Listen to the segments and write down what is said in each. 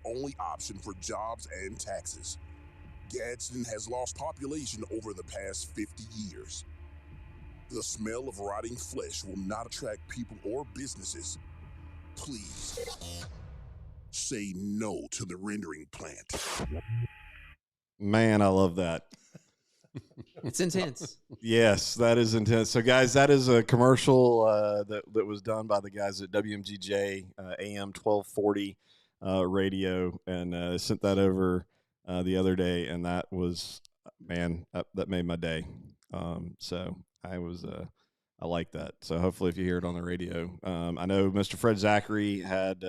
only option for jobs and taxes. Gadsden has lost population over the past 50 years. The smell of rotting flesh will not attract people or businesses. Please say no to the rendering plant. Man, I love that. It's intense. Yes, that is intense. So, guys, that is a commercial that was done by the guys at WMGJ AM 1240 radio, and sent that over the other day, and that was, man, that made my day. So I was I like that. So hopefully, if you hear it on the radio, I know Mr. Fred Zachary had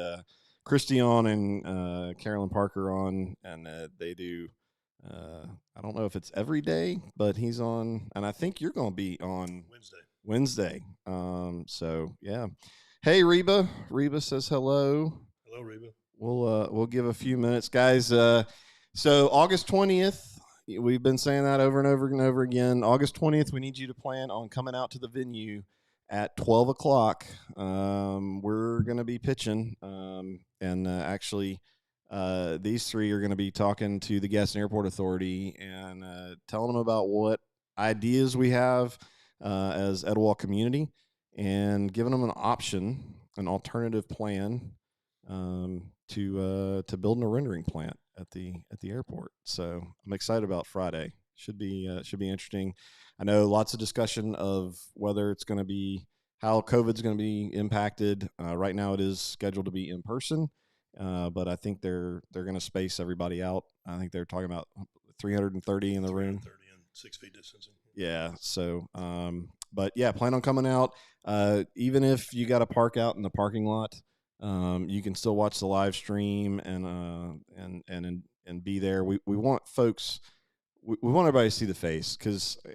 Christy on and Carolyn Parker on, and they do. I don't know if it's every day, but he's on, and I think you're going to be on Wednesday. So yeah. Hey, Reba. Reba says hello. Hello, Reba. We'll give a few minutes, guys. So August 20th, we've been saying that over and over and over again. August 20th, we need you to plan on coming out to the venue at 12 o'clock. We're going to be pitching, and actually. These three are going to be talking to the Gadsden Airport Authority and telling them about what ideas we have as Etowah community, and giving them an option, an alternative plan to building a rendering plant at the airport. So I'm excited about Friday. Should be interesting. I know lots of discussion of whether it's going to be how COVID's going to be impacted. Right now, it is scheduled to be in person. But I think they're going to space everybody out. I think they're talking about 330 in the room. 330 and 6 feet distancing. Yeah. So, but yeah, plan on coming out. Even if you got to park out in the parking lot, you can still watch the live stream and be there. We want folks. We want everybody to see the face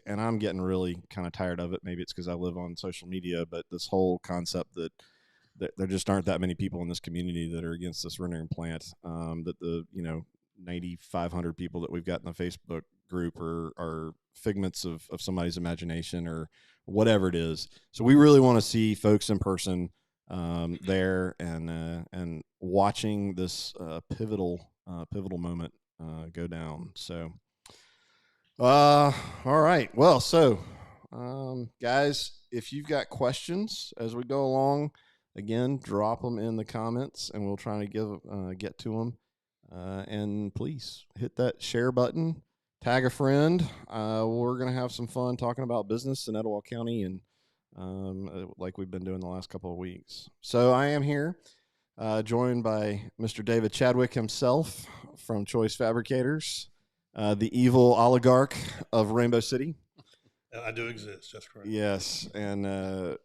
and I'm getting really kind of tired of it. Maybe it's because I live on social media, but this whole concept that there just aren't that many people in this community that are against this rendering plant. That the 9,500 people that we've got in the Facebook group are figments of somebody's imagination or whatever it is. So we really want to see folks in person there and watching this pivotal moment go down. So, all right. Well, so guys, if you've got questions as we go along. Again, drop them in the comments, and we'll try to get to them. And please hit that share button, tag a friend. We're going to have some fun talking about business in Etowah County, and like we've been doing the last couple of weeks. So I am here, joined by Mr. David Chadwick himself from Choice Fabricators, the evil oligarch of Rainbow City. I do exist. That's correct. Yes, and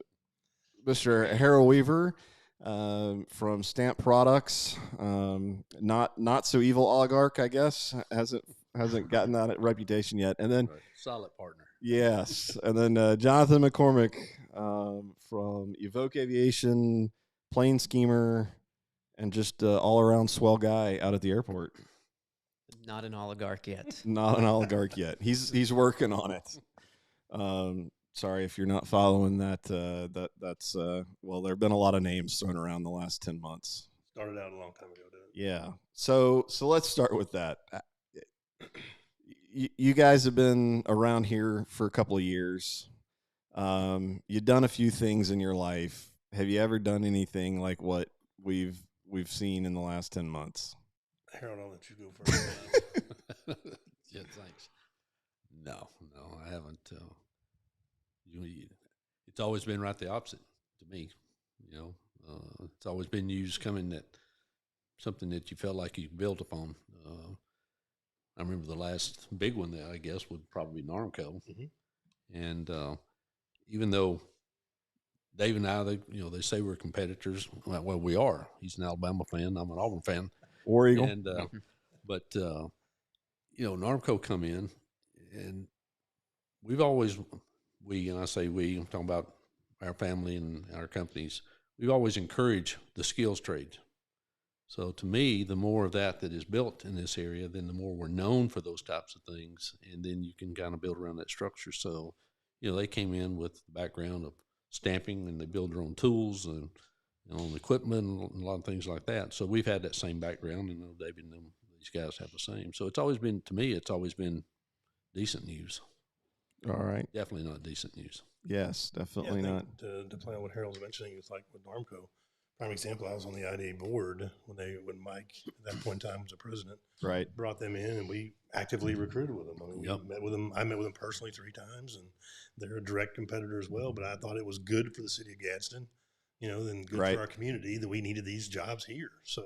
Mr. Harold Weaver from Stamp Products, not so evil oligarch, I guess, hasn't gotten that reputation yet. And then solid partner. Yes, and then Jonathan McCormick from Evoke Aviation, plane schemer, and just all around swell guy out at the airport. Not an oligarch yet. Not an oligarch yet. He's working on it. Sorry if you're not following that. That's well, there have been a lot of names thrown around the last 10 months. Started out a long time ago, didn't it? Yeah. So let's start with that. You guys have been around here for a couple of years. You've done a few things in your life. Have you ever done anything like what we've seen in the last 10 months? Harold, I'll let you go first. Yeah, thanks. No, I haven't. It's always been right the opposite to me. It's always been used coming that something that you felt like you built upon. I remember the last big one that I guess would probably be Normco, and even though Dave and I, they say we're competitors. Well, we are. He's an Alabama fan. I'm an Auburn fan. War Eagle. And but Normco come in, and we've always. And I say we, I'm talking about our family and our companies, we've always encouraged the skills trades. So to me, the more of that is built in this area, then the more we're known for those types of things, and then you can kind of build around that structure. So, they came in with the background of stamping, and they build their own tools, and on equipment and a lot of things like that. So we've had that same background, and David and these guys have the same. So it's always been, to me, it's always been decent news. All right. Definitely not decent news. Yes, definitely not. To play on what Harold's mentioning, it's like with Armco. Prime example, I was on the IDA board when Mike, at that point in time, was the president. Right. Brought them in, and we actively recruited with them. I mean, we met with them. I met with them personally 3 times, and they're a direct competitor as well. But I thought it was good for the city of Gadsden, and good for our community that we needed these jobs here. So,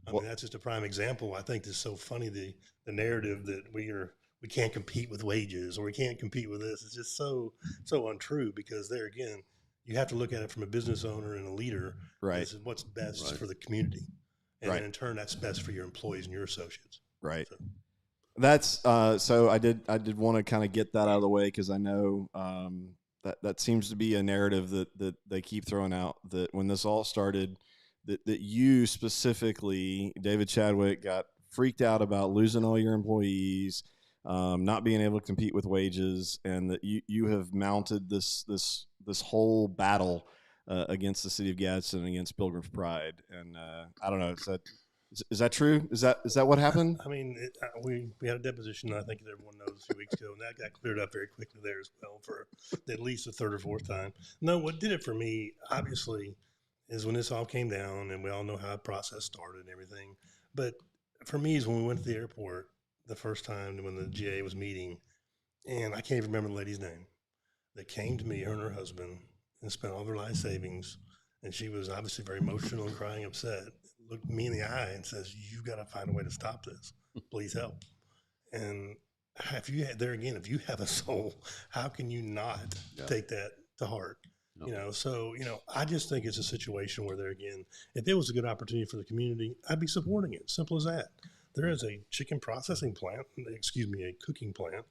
I mean, that's just a prime example. I think it's so funny, the narrative that we can't compete with wages, or we can't compete with this. It's just so untrue, because there again, you have to look at it from a business owner and a leader. Right. This is what's best for the community. And then in turn, that's best for your employees and your associates. Right. So. That's so I did want to kind of get that out of the way, because I know that seems to be a narrative that they keep throwing out, that when this all started, that you specifically, David Chadwick, got freaked out about losing all your employees, not being able to compete with wages, and that you have mounted this whole battle against the city of Gadsden, against Pilgrim's Pride. And I don't know, is that true? Is that what happened? I mean, we had a deposition, I think everyone knows, a few weeks ago, and that got cleared up very quickly there as well for at least the 3rd or 4th time. No, what did it for me, obviously, is when this all came down, and we all know how the process started and everything. But for me is when we went to the airport the first time, when the GA was meeting, and I can't even remember the lady's name, that came to me, her and her husband, and spent all their life savings, and she was obviously very emotional and crying, upset, looked me in the eye and says, "You've got to find a way to stop this. Please help." And if you have a soul, how can you not take that to heart? No. So I just think it's a situation where there again, if it was a good opportunity for the community, I'd be supporting it. Simple as that. There is a chicken processing plant, a cooking plant,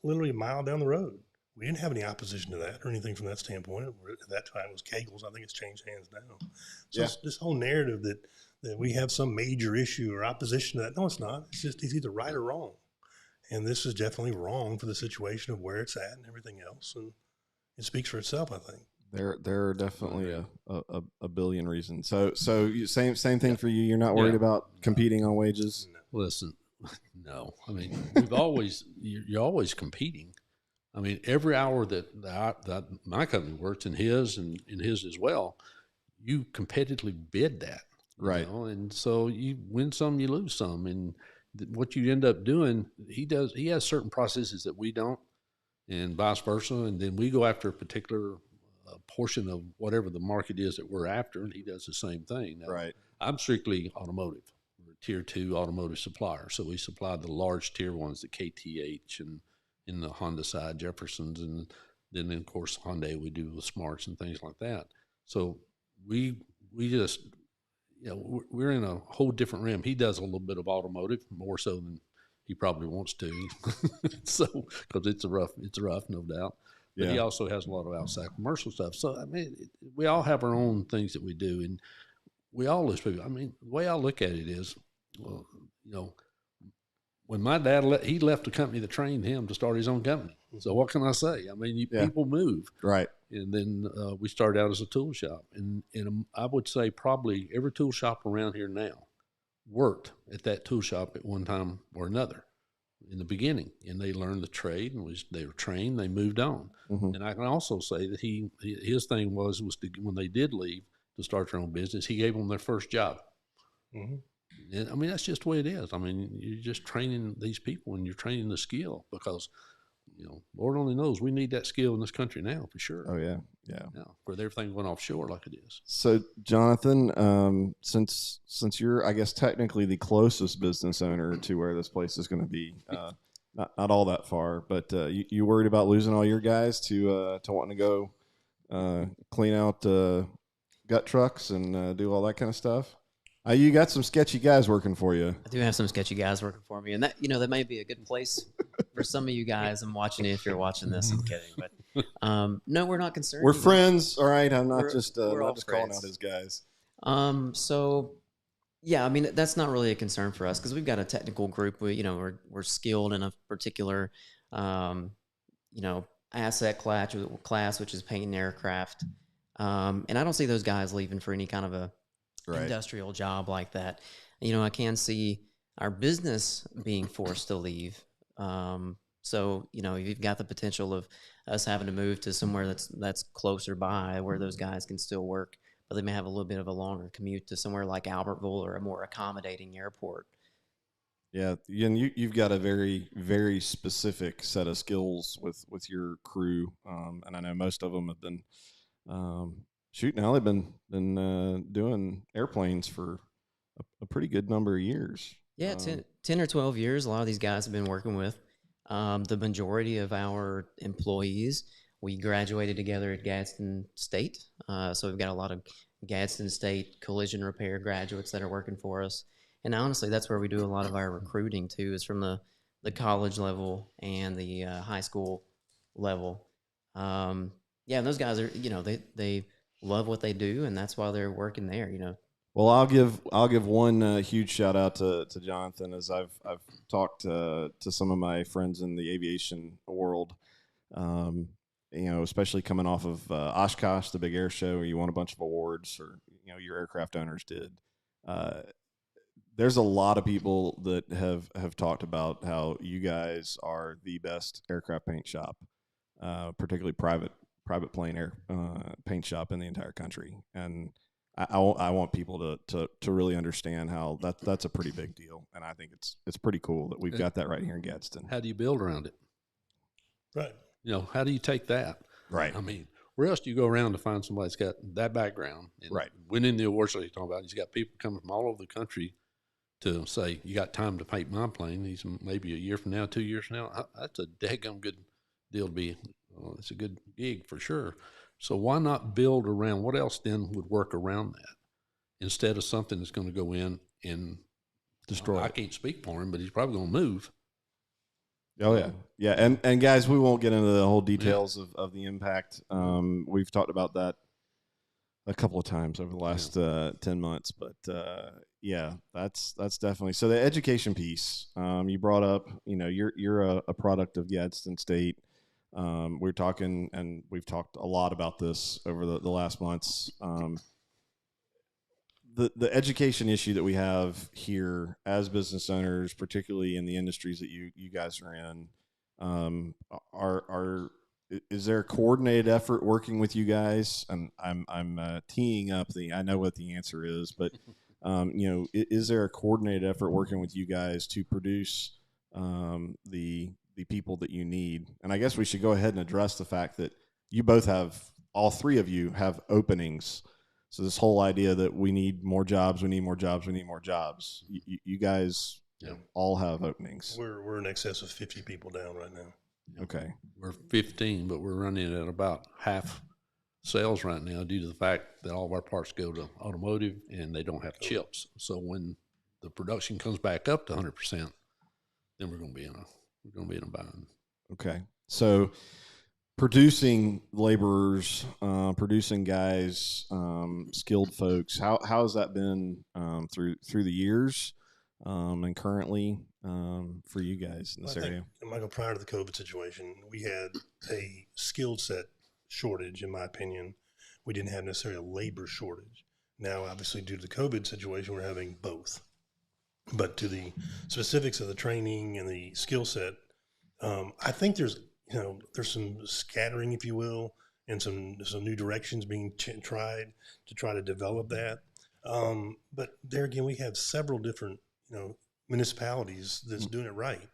literally a mile down the road. We didn't have any opposition to that or anything from that standpoint. At that time, it was Kegel's. I think it's changed hands now. So this whole narrative that we have some major issue or opposition to that, no, it's not. It's either right or wrong. And this is definitely wrong for the situation of where it's at and everything else. And it speaks for itself, I think. There are definitely a billion reasons. So same thing for you. You're not worried about competing on wages? Listen, no. I mean, you're always competing. I mean, every hour that my company works, and his as well, you competitively bid that, right? And so you win some, you lose some, and what you end up doing, he has certain processes that we don't, and vice versa, and then we go after a particular portion of whatever the market is that we're after, and he does the same thing. Now, right. I'm strictly automotive. We're a tier 2 automotive supplier, so we supply the large tier ones, the KTH and in the Honda side, Jeffersons, and then of course Hyundai we do with Smarts and things like that. So we just, we're in a whole different realm. He does a little bit of automotive, more so than he probably wants to. So, because it's rough, no doubt. But he also has a lot of outside commercial stuff. So I mean, we all have our own things that we do, and we all lose people. I mean, the way I look at it is, well, when my dad he left the company that trained him to start his own company. So what can I say? I mean, people move, right? And then we started out as a tool shop, and I would say probably every tool shop around here now worked at that tool shop at one time or another in the beginning, and they learned the trade, and they were trained. They moved on, and I can also say that his thing was when they did leave to start their own business, he gave them their first job. Mm-hmm. And, I mean, that's just the way it is. I mean, you're just training these people, and you're training the skill, because, Lord only knows we need that skill in this country now for sure. Oh yeah. With everything going offshore like it is. So, Jonathan, since you're, I guess, technically the closest business owner to where this place is going to be, not all that far, but you worried about losing all your guys to wanting to go clean out gut trucks and do all that kind of stuff? You got some sketchy guys working for you. I do have some sketchy guys working for me, and that that may be a good place for some of you guys. I'm watching it if you're watching this. I'm kidding, but no, we're not concerned. We're friends, all right. I'm not just calling friends. out his guys. So yeah, I mean that's not really a concern for us because we've got a technical group. We're skilled in a particular asset class, which is painting aircraft. And I don't see those guys leaving for any kind of a Right. industrial job like that. You know, I can see our business being forced to leave. So, you know, you've got the potential of us having to move to somewhere that's closer by where those guys can still work, but they may have a little bit of a longer commute to somewhere like Albertville or a more accommodating airport. Yeah, and you've got a very, very specific set of skills with your crew, and I know most of them have been shooting. Now they've been doing airplanes for a pretty good number of years. Yeah, 10 or 12 years, a lot of these guys have been working with. The majority of our employees, we graduated together at Gadsden State. So we've got a lot of Gadsden State collision repair graduates that are working for us. And honestly, that's where we do a lot of our recruiting too, is from the college level and the high school level. Yeah, and those guys are, you know, they love what they do, and that's why they're working there, you know. Well, I'll give one huge shout out to Jonathan, as I've talked to some of my friends in the aviation world. You know, especially coming off of Oshkosh, the big air show, where you won a bunch of awards, or you know, your aircraft owners did. There's a lot of people that have talked about how you guys are the best aircraft paint shop, particularly private plane air paint shop in the entire country, and I want people to really understand how that's a pretty big deal, and I think it's pretty cool that we've got that right here in Gadsden. How do you build around it? Right. You know, how do you take that? Right. I mean, where else do you go around to find somebody that's got that background? And right. Winning the awards that you're talking about, he's got people coming from all over the country to say, you got time to paint my plane. He's maybe a year from now, 2 years from now. That's a daggum good deal to be. It's a good gig for sure. So why not build around? What else then would work around that instead of something that's going to go in and destroy? I can't speak for him, but he's probably going to move. Oh yeah, yeah, and guys, we won't get into the whole details of the impact. We've talked about that a couple of times over the last 10 months, but yeah, that's definitely so. The education piece you brought up, you know, you're a product of Gadsden State. We're talking, and we've talked a lot about this over the last months. The education issue that we have here as business owners, particularly in the industries that you guys are in, is there a coordinated effort working with you guys? And I'm teeing up I know what the answer is, but you know, is there a coordinated effort working with you guys to produce the people that you need? And I guess we should go ahead and address the fact that you both have, all three of you have openings. So this whole idea that we need more jobs, we need more jobs, we need more jobs. You guys all have openings. We're in excess of 50 people down right now. Okay. We're 15, but we're running at about half sales right now due to the fact that all of our parts go to automotive and they don't have chips. So when the production comes back up to 100%, then we're going to be in a bind. Okay. So producing laborers, producing guys, skilled folks. How has that been through the years, and currently for you guys in this area? Michael, prior to the COVID situation, we had a skill set shortage. In my opinion, we didn't have necessarily a labor shortage. Now, obviously, due to the COVID situation, we're having both. But to the specifics of the training and the skill set, I think there's some scattering, if you will, and some new directions being tried to try to develop that. But there again, we have several different, municipalities that's doing it right.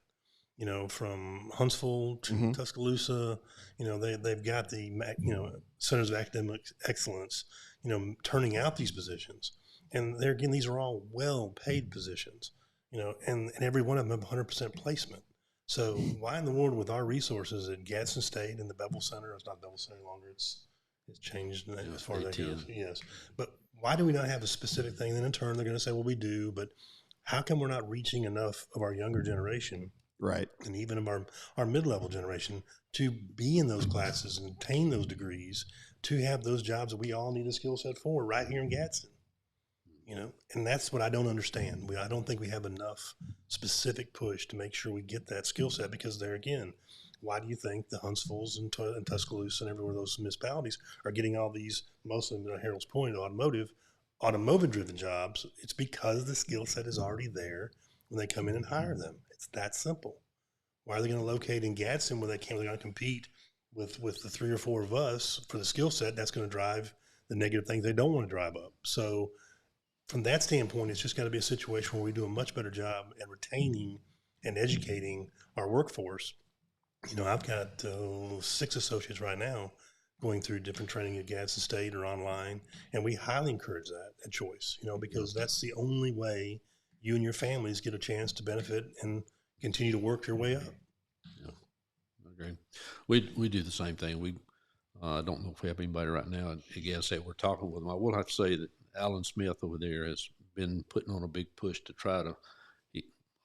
From Huntsville to Tuscaloosa, they've got the, Centers of Academic Excellence, turning out these positions. And there again, these are all well-paid positions, and every one of them have 100% placement. So why in the world, with our resources at Gadsden State and the Bevel Center, it's not Bevel Center any longer, it's changed as far as that goes. Yes. But why do we not have a specific thing? Then in turn, they're going to say, well, we do, but how come we're not reaching enough of our younger generation, right, and even of our mid-level generation, to be in those classes and obtain those degrees, to have those jobs that we all need a skill set for right here in Gadsden? And that's what I don't understand. I don't think we have enough specific push to make sure we get that skill set, because there again, why do you think the Huntsvilles and Tuscaloosa and every one of those municipalities are getting all these, mostly to Harold's point, automotive-driven jobs? It's because the skill set is already there when they come in and hire them. It's that simple. Why are they going to locate in Gadsden where they're going to compete with the 3 or 4 of us for the skill set? That's going to drive the negative things they don't want to drive up. So from that standpoint, it's just got to be a situation where we do a much better job at retaining and educating our workforce. You know, I've got 6 associates right now going through different training at Gadsden State or online, and we highly encourage that choice, you know, because that's the only way you and your families get a chance to benefit and continue to work your way up. Yeah, I agree. We do the same thing. We don't know if we have anybody right now at Gadsden State we're talking with them. I will have to say that Alan Smith over there has been putting on a big push to try to,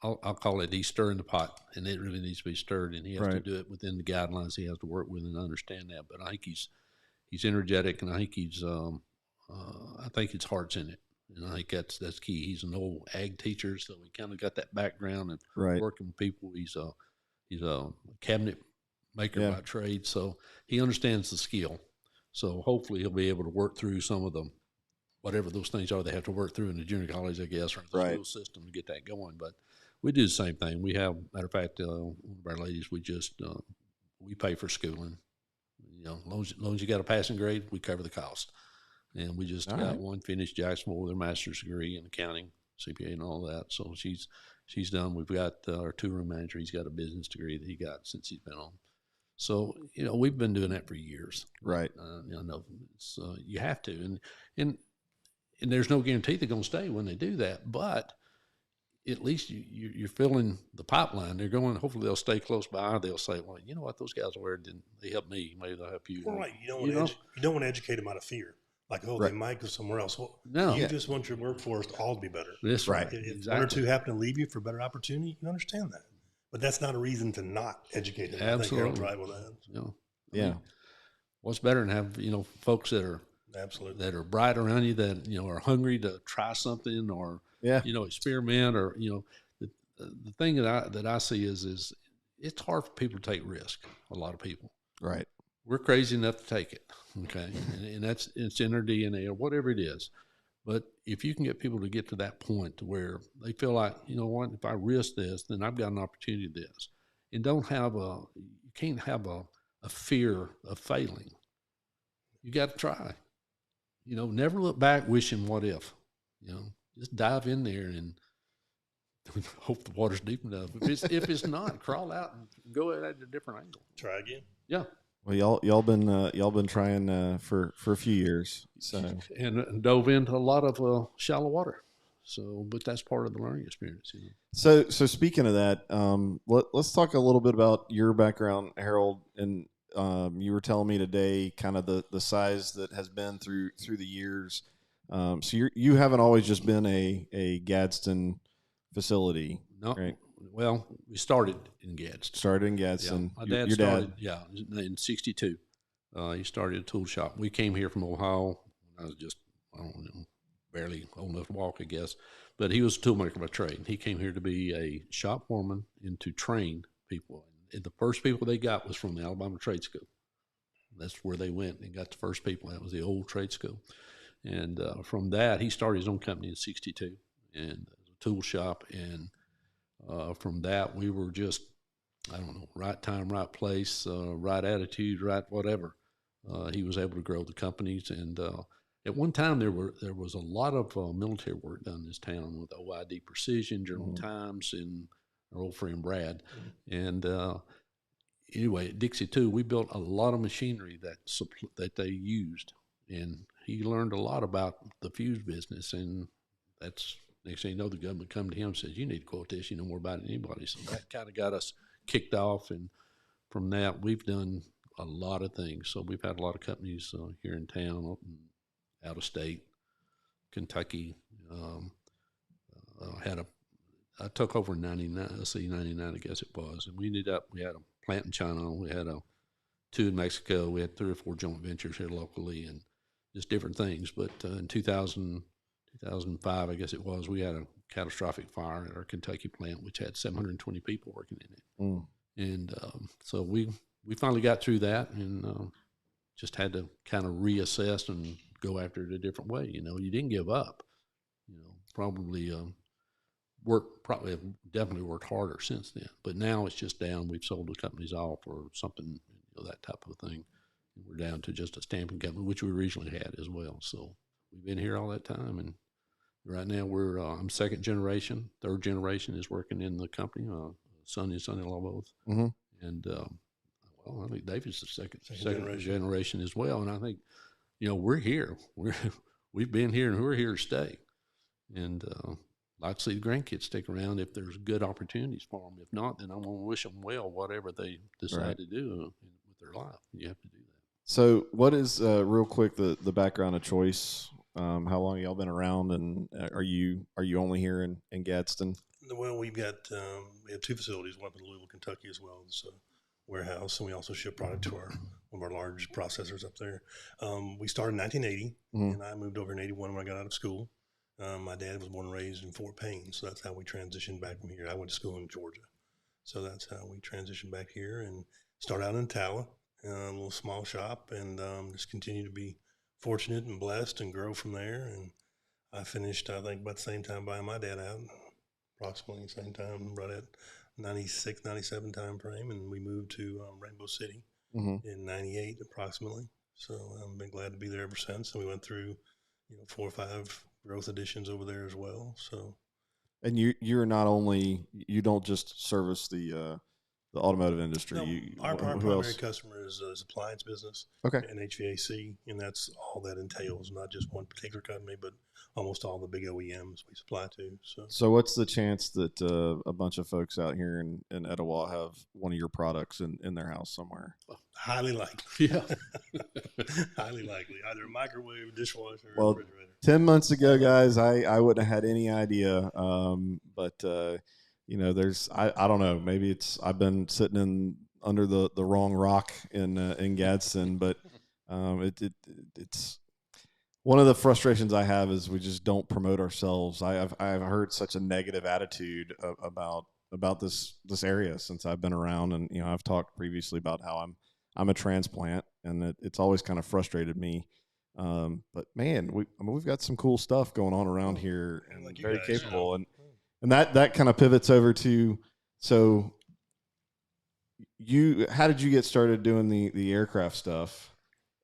I'll call it, he's stirring the pot, and it really needs to be stirred, and he has to do it within the guidelines he has to work with and understand that. But I think he's energetic, and I think I think his heart's in it, and I think that's key. He's an old ag teacher, so he kind of got that background and working with people. He's a cabinet maker by trade, so he understands the skill. So hopefully he'll be able to work through some of them, whatever those things are they have to work through in the junior college, I guess, or the school system to get that going. But we do the same thing. We have, matter of fact, one of our ladies, we just we pay for schooling. You know, as long as you got a passing grade, we cover the cost. And we just got one finished Jacksonville with her master's degree in accounting, CPA, and all that. So she's done. We've got our 2-room manager. He's got a business degree that he got since he's been on. So, you know, we've been doing that for years. Right. You know, you have to. And there's no guarantee they're going to stay when they do that. But at least you're filling the pipeline. They're going, hopefully they'll stay close by. They'll say, well, you know what, those guys over there, they helped me. Maybe they'll help you. Well, right. You don't want to educate them out of fear. Like, they might go somewhere else. Well, you just want your workforce all to be better. That's right. If 1 or 2 happen to leave you for better opportunity, you understand that. But that's not a reason to not educate them. Absolutely. I think Harold's right with that. Yeah. I mean, what's better than have, you know, folks that are that are bright around you, that, you know, are hungry to try something or, you know, experiment, or, you know, the thing that I see is it's hard for people to take risk. A lot of people. Right. We're crazy enough to take it. Okay. and it's in their DNA or whatever it is. But if you can get people to get to that point to where they feel like, you know what, if I risk this, then I've got an opportunity to this. And you can't have a fear of failing. You got to try. You know, never look back wishing what if. You know, just dive in there and hope the water's deep enough. If it's not, crawl out and go at a different angle. Try again. Yeah. Well, y'all been trying for a few years, so and dove into a lot of shallow water. So, but that's part of the learning experience. You know? So speaking of that, let's talk a little bit about your background, Harold. And you were telling me today kind of the size that has been through the years. So you haven't always just been a Gadsden facility, right? Well, we started in Gadsden. Yeah. My dad started, in 62. He started a tool shop. We came here from Ohio when I was just, I don't know, barely old enough to walk, I guess. But he was a toolmaker by trade. He came here to be a shop foreman and to train people. And the first people they got was from the Alabama Trade School. That's where they went and got the first people. That was the old trade school. And from that, he started his own company in 62 and a tool shop. And from that, we were just, I don't know, right time, right place, right attitude, right whatever. He was able to grow the companies. And at one time, there was a lot of military work done in this town with OID Precision, Journal Times, and our old friend Brad. And anyway, at Dixie too, we built a lot of machinery that they used. And he learned a lot about the fuse business. And that's, next thing you know, the government come to him and says, you need to quote this, you know more about it than anybody. So that kind of got us kicked off. And from that, we've done a lot of things. So we've had a lot of companies here in town, out of state, Kentucky. I took over in 99, I guess it was. And we had a plant in China. We had 2 in Mexico. We had 3 or 4 joint ventures here locally and just different things. But in 2005, I guess it was, we had a catastrophic fire at our Kentucky plant, which had 720 people working in it. And so we finally got through that, and just had to kind of reassess and go after it a different way. You know, you didn't give up. You know, probably definitely worked harder since then. But now it's just down. We've sold the companies off or something, you know, that type of thing. We're down to just a stamping company, which we originally had as well. So we've been here all that time, and right now we're I'm second generation. Third generation is working in the company. Son and son-in-law both, and well, I think David's the second generation as well. And I think, you know, we're here. We've been here, and we're here to stay. And like to see the grandkids stick around if there's good opportunities for them. If not, then I'm going to wish them well, whatever they decide to do with their life. You have to do that. So what is, real quick, the background of Choice? How long y'all been around, and are you only here in Gadsden? Well, we have 2 facilities, one in Louisville, Kentucky as well. It's a warehouse, and we also ship product to one of our large processors up there. We started in 1980, and I moved over in 81 when I got out of school. My dad was born and raised in Fort Payne, so that's how we transitioned back from here. I went to school in Georgia, so that's how we transitioned back here and started out in Etowah, a little small shop, and just continue to be fortunate and blessed and grow from there. And I finished, I think, about the same time buying my dad out, approximately the same time, right at 96, 97 time frame, and we moved to Rainbow City in 98 approximately. So I've been glad to be there ever since. And we went through, 4 or 5 growth additions over there as well. So, and you're not only, you don't just service the automotive industry. No, our primary customer is appliance business, okay, and HVAC, and that's all that entails. Not just one particular company, but almost all the big OEMs we supply to. So what's the chance that a bunch of folks out here in Etowah have one of your products in their house somewhere? Highly likely. Yeah. Highly likely. Either a microwave, dishwasher, well, or refrigerator. 10 months ago, guys, I wouldn't have had any idea. But there's, I don't know, maybe I've been sitting under the wrong rock in Gadsden, but it's one of the frustrations I have is we just don't promote ourselves. I've heard such a negative attitude about this area since I've been around, and I've talked previously about how I'm a transplant, and it's always kind of frustrated me. But man, we've got some cool stuff going on around here, and like very guys, capable, and that kind of pivots over to, so how did you get started doing the aircraft stuff,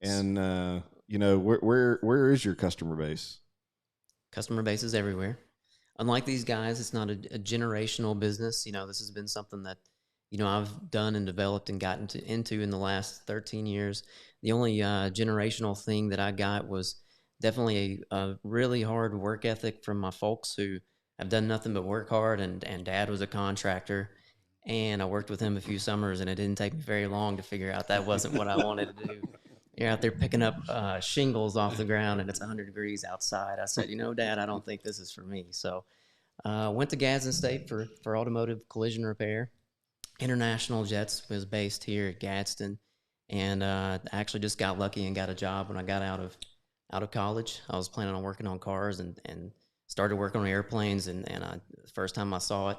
and where is your customer base? Customer base is everywhere. Unlike these guys, it's not a generational business. This has been something that, I've done and developed and gotten into in the last 13 years. The only generational thing that I got was definitely a really hard work ethic from my folks who have done nothing but work hard, and Dad was a contractor, and I worked with him a few summers, and it didn't take me very long to figure out that wasn't what I wanted to do. You're out there picking up shingles off the ground, and it's 100 degrees outside. I said, Dad, I don't think this is for me. So went to Gadsden State for automotive collision repair. International Jets was based here at Gadsden, and actually just got lucky and got a job when I got out of college. I was planning on working on cars and started working on airplanes, and the first time I saw it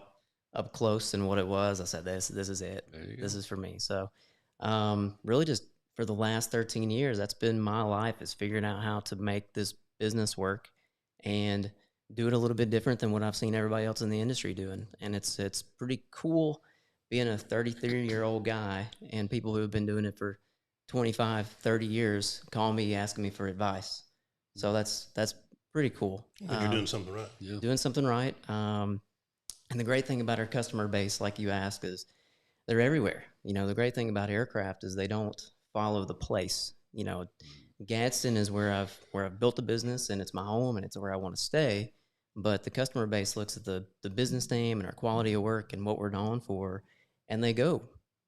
up close and what it was, I said, this is it. This is for me. So really just for the last 13 years, that's been my life, is figuring out how to make this business work and do it a little bit different than what I've seen everybody else in the industry doing. And it's pretty cool being a 33-year-old guy and people who have been doing it for 25, 30 years call me, asking me for advice. So that's pretty cool. You're doing something right. Yeah. Doing something right. And the great thing about our customer base, like you ask, is they're everywhere. The great thing about aircraft is they don't follow the place. Gadsden is where I've built a business, and it's my home, and it's where I want to stay. But the customer base looks at the business name and our quality of work and what we're known for, and they go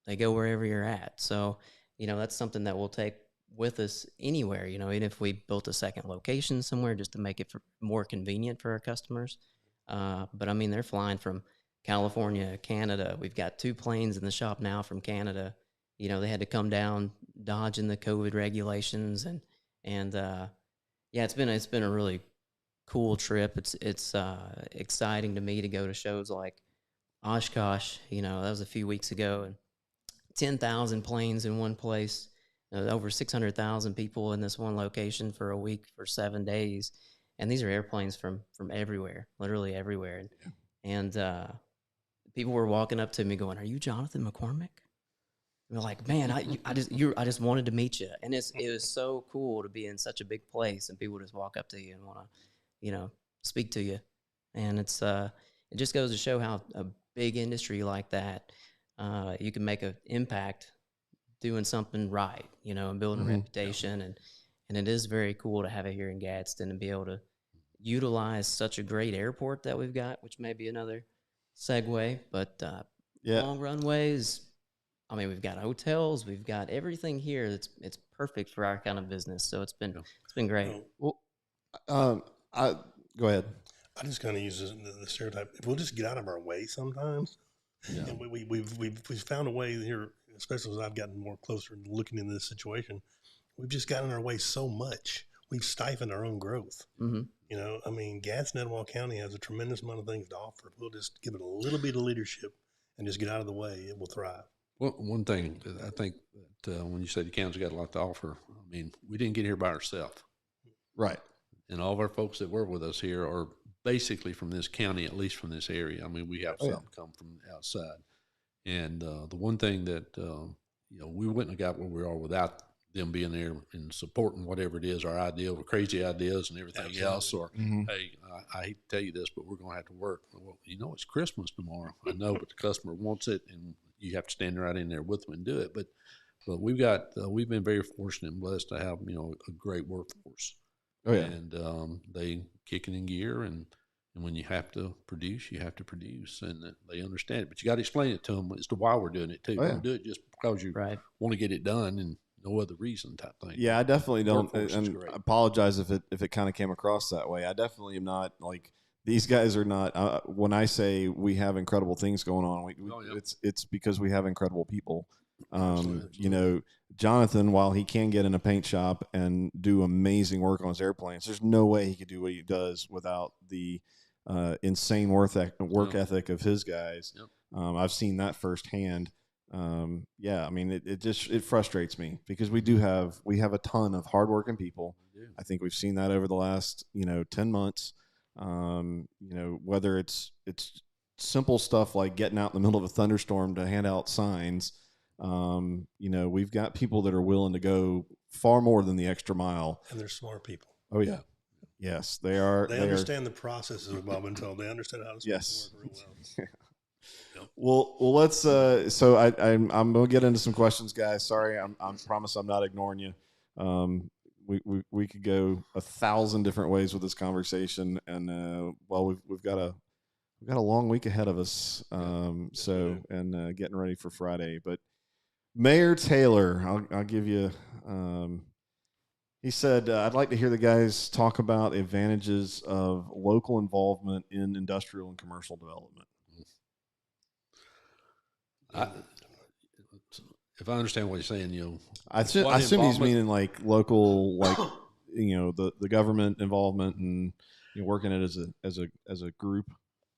wherever you're at. So, that's something that we'll take with us anywhere, even if we built a second location somewhere just to make it more convenient for our customers. But I mean, they're flying from California, Canada. We've got 2 planes in the shop now from Canada. They had to come down dodging the COVID regulations, and it's been a really cool trip. It's exciting to me to go to shows like Oshkosh. That was a few weeks ago, and 10,000 planes in one place, over 600,000 people in this one location for a week for 7 days. And these are airplanes from everywhere, literally everywhere. And people were walking up to me going, "Are you Jonathan McCormick?" And they're like, "Man, I just wanted to meet you." And it was so cool to be in such a big place and people just walk up to you and want to, speak to you. And it just goes to show how a big industry like that, you can make an impact doing something right, and building a reputation. And it is very cool to have it here in Gadsden and be able to utilize such a great airport that we've got, which may be another segue, but long runways. I mean, we've got hotels, we've got everything here. It's perfect for our kind of business. So it's been great. Well, go ahead. I just kind of use the stereotype. If we'll just get out of our way sometimes, and we've found a way here, especially as I've gotten more closer and looking into this situation. We've just gotten in our way so much. We've stifled our own growth. I mean, Gadsden, Etowah County has a tremendous amount of things to offer. If we'll just give it a little bit of leadership and just get out of the way, it will thrive. Well, one thing I think that when you say the county's got a lot to offer, I mean, we didn't get here by ourselves. Right. And all of our folks that work with us here are basically from this county, at least from this area. I mean, we have some come from outside. And the one thing that, we wouldn't have got where we are without them being there and supporting whatever it is, our idea, or crazy ideas and everything else. Or, hey, I hate to tell you this, but we're going to have to work. Well, it's Christmas tomorrow. I know, but the customer wants it, and you have to stand right in there with them and do it. But we've been very fortunate and blessed to have, a great workforce. Oh, yeah. And they kick it in gear, and when you have to produce, you have to produce, and they understand it. But you got to explain it to them as to why we're doing it, too. You don't do it just because you want to get it done and no other reason type thing. Yeah, I definitely don't. And I apologize if it kind of came across that way. I definitely am not like these guys are not. When I say we have incredible things going on, it's because we have incredible people. Absolutely. Jonathan, while he can get in a paint shop and do amazing work on his airplanes, there's no way he could do what he does without the insane work ethic of his guys. I've seen that firsthand. I mean, it frustrates me because we have a ton of hardworking people. I think we've seen that over the last 10 months. Whether it's simple stuff like getting out in the middle of a thunderstorm to hand out signs. We've got people that are willing to go far more than the extra mile, and they're smart people. Oh yeah. Yes, they are. They understand the processes of Bob and Toll. They understand how to work real well. Well, let's. So I'm gonna get into some questions, guys. Sorry, I promise I'm not ignoring you. We could go 1,000 different ways with this conversation, and we've got a long week ahead of us. Getting ready for Friday. But Mayor Taylor, I'll give you. He said, "I'd like to hear the guys talk about the advantages of local involvement in industrial and commercial development." If I understand what you're saying, I assume he's meaning like local, like the government involvement and working it as a group.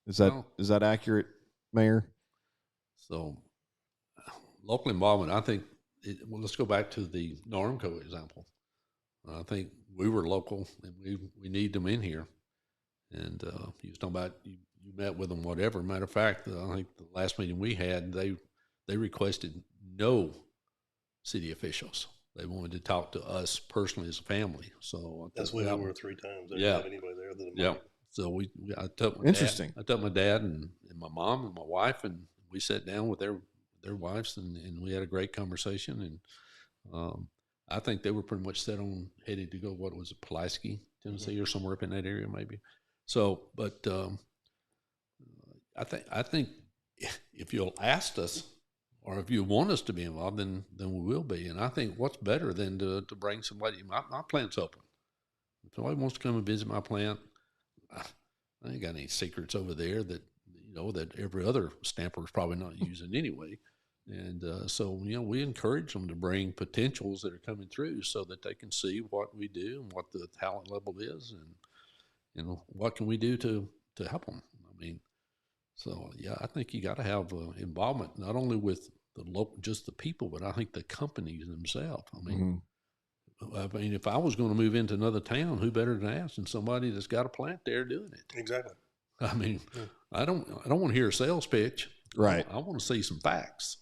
Is that accurate, Mayor? So, local involvement. I think. Let's go back to the Normco example. I think we were local, and we need them in here. And you was talking about you met with them, whatever. Matter of fact, I think the last meeting we had, they requested no city officials. They wanted to talk to us personally as a family. So that's where they were 3 times. They didn't have anybody there than So I took my dad and my mom and my wife, and we sat down with their wives, and we had a great conversation. And I think they were pretty much headed to go. What was it, Pulaski, Tennessee, or somewhere up in that area, maybe. So, but I think if you'll ask us, or if you want us to be involved, then we will be. And I think what's better than to bring somebody. My plant's open. If somebody wants to come and visit my plant, I ain't got any secrets over there that that every other stamper is probably not using anyway. And so we encourage them to bring potentials that are coming through so that they can see what we do and what the talent level is, and what can we do to help them. I mean, so I think you got to have involvement not only with just the people, but I think the companies themselves. I mean, if I was going to move into another town, who better than ask than somebody that's got a plant there doing it? Exactly. I mean, I don't want to hear a sales pitch. Right. I want to see some facts.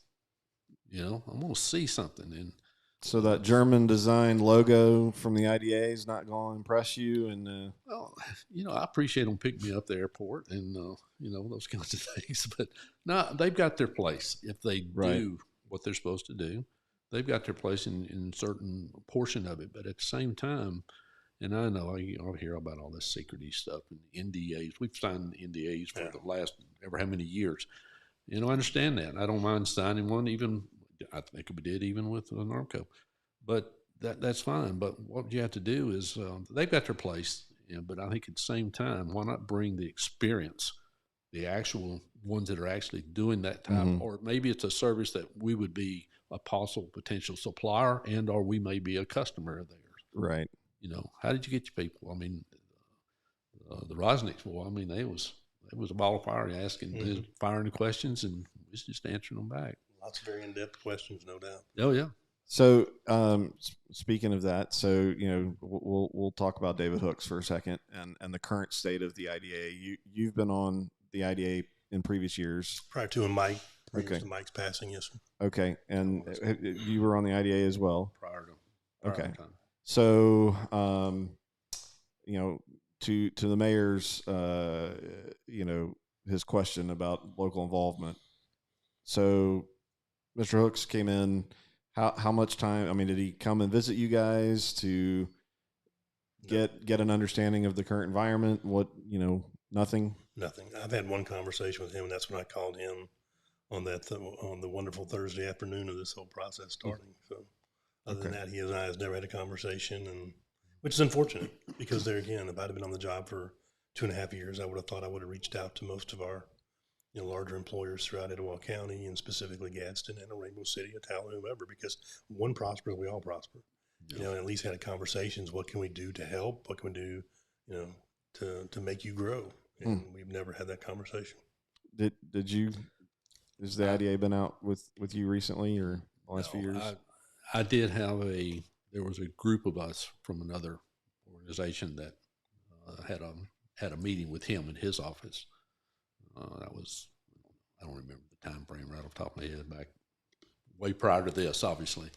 I want to see something. And so that German designed logo from the IDA is not going to impress you. And well, I appreciate them picking me up at the airport and those kinds of things. But no, they've got their place if they do what they're supposed to do. They've got their place in certain portion of it. But at the same time, and I know I'll hear about all this secrecy stuff and NDAs. We've signed NDAs for the last ever how many years. I understand that. I don't mind signing one. Even I think we did even with Narco, but that's fine. But what you have to do is they've got their place. But I think at the same time, why not bring the experience, the actual ones that are actually doing that type, or maybe it's a service that we would be a possible potential supplier or we may be a customer of theirs. Right. How did you get your people? I mean, the Rosniks, it was a ball of fire asking, firing questions, and it's just answering them back. Lots of very in-depth questions, no doubt. Oh yeah. So, speaking of that, we'll talk about David Hooks for a second and the current state of the IDA. You've been on the IDA in previous years. Prior to Mike. Okay. To Mike's passing, yes, sir. Okay, and you were on the IDA as well. Prior to time. So, to the mayor's, his question about local involvement. So, Mr. Hooks came in. How much time? I mean, did he come and visit you guys to get an understanding of the current environment? What nothing. Nothing. I've had one conversation with him, and that's when I called him on the wonderful Thursday afternoon of this whole process starting. So, other than that, he and I has never had a conversation, and which is unfortunate because there again, if I'd have been on the job for 2.5 years, I would have thought I would have reached out to most of our larger employers throughout Etowah County and specifically Gadsden and Rainbow City, Etowah, whoever, because one prospers, we all prosper. And at least had conversations. What can we do to help? What can we do, to make you grow? And we've never had that conversation. Did you? Has the IDA been out with you recently or the last few years? I did have there was a group of us from another organization that had a meeting with him in his office. That was, I don't remember the time frame right off the top of my head, back way prior to this, obviously.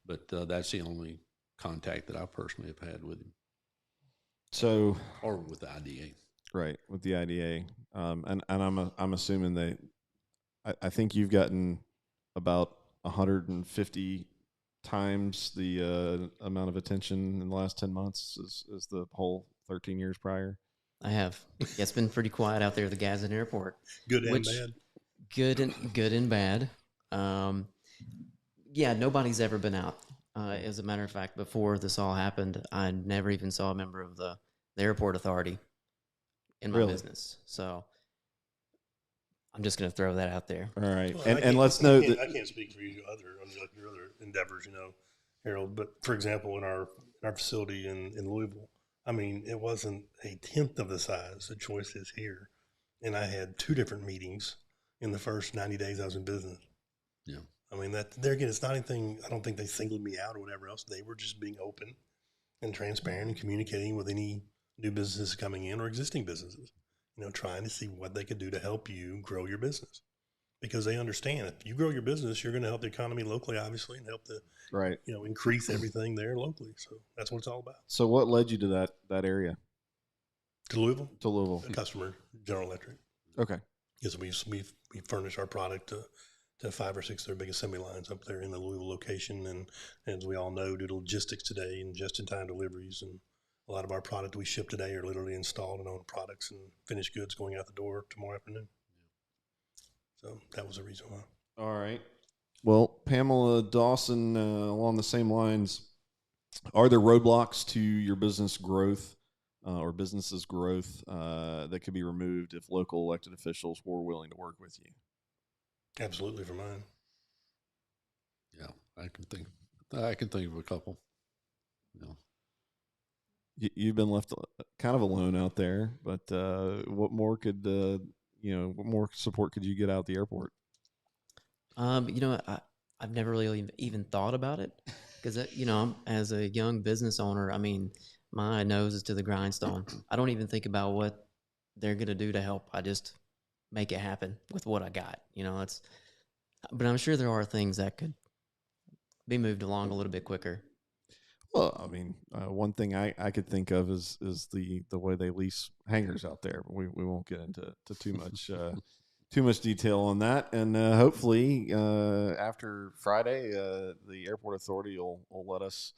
But that's the only contact that I personally have had with him. So, or with the IDA, right? With the IDA, and I'm assuming I think you've gotten about 150 times the amount of attention in the last 10 months as the whole 13 years prior. I have. Yeah, it's been pretty quiet out there at the Gadsden Airport. Good and bad. Good and bad. Yeah, nobody's ever been out. As a matter of fact, before this all happened, I never even saw a member of the airport authority in my business. So I'm just going to throw that out there. All right, well, and let's note that I can't speak for you your other endeavors, Harold. But for example, in our facility in Louisville, I mean, it wasn't a tenth of the size the Choice is here, and I had 2 different meetings in the first 90 days I was in business. Yeah, I mean that there again, it's not anything. I don't think they singled me out or whatever else. They were just being open and transparent and communicating with any new businesses coming in or existing businesses. Trying to see what they could do to help you grow your business, because they understand if you grow your business, you're going to help the economy locally, obviously, and help the increase everything there locally. So that's what it's all about. So what led you to that area? To Louisville. A customer, General Electric. Okay. Because we furnish our product to 5 or 6 of their big assembly lines up there in the Louisville location, and as we all know, due to logistics today and just-in-time deliveries, and a lot of our product we ship today are literally installed and owned products and finished goods going out the door tomorrow afternoon. So that was the reason why. All right. Well, Pamela Dawson, along the same lines, are there roadblocks to your business growth or businesses' growth that could be removed if local elected officials were willing to work with you? Absolutely, for mine. Yeah, I can think of a couple. You've been left kind of alone out there, but what more support could you get out at the airport? You know, I've never really even thought about it because, you know, as a young business owner, I mean, my nose is to the grindstone. I don't even think about what they're going to do to help. I just make it happen with what I got. You know, but I'm sure there are things that could be moved along a little bit quicker. Well, I mean, one thing I could think of is the way they lease hangars out there. But we won't get into too much detail on that. And hopefully, after Friday, the airport authority will let us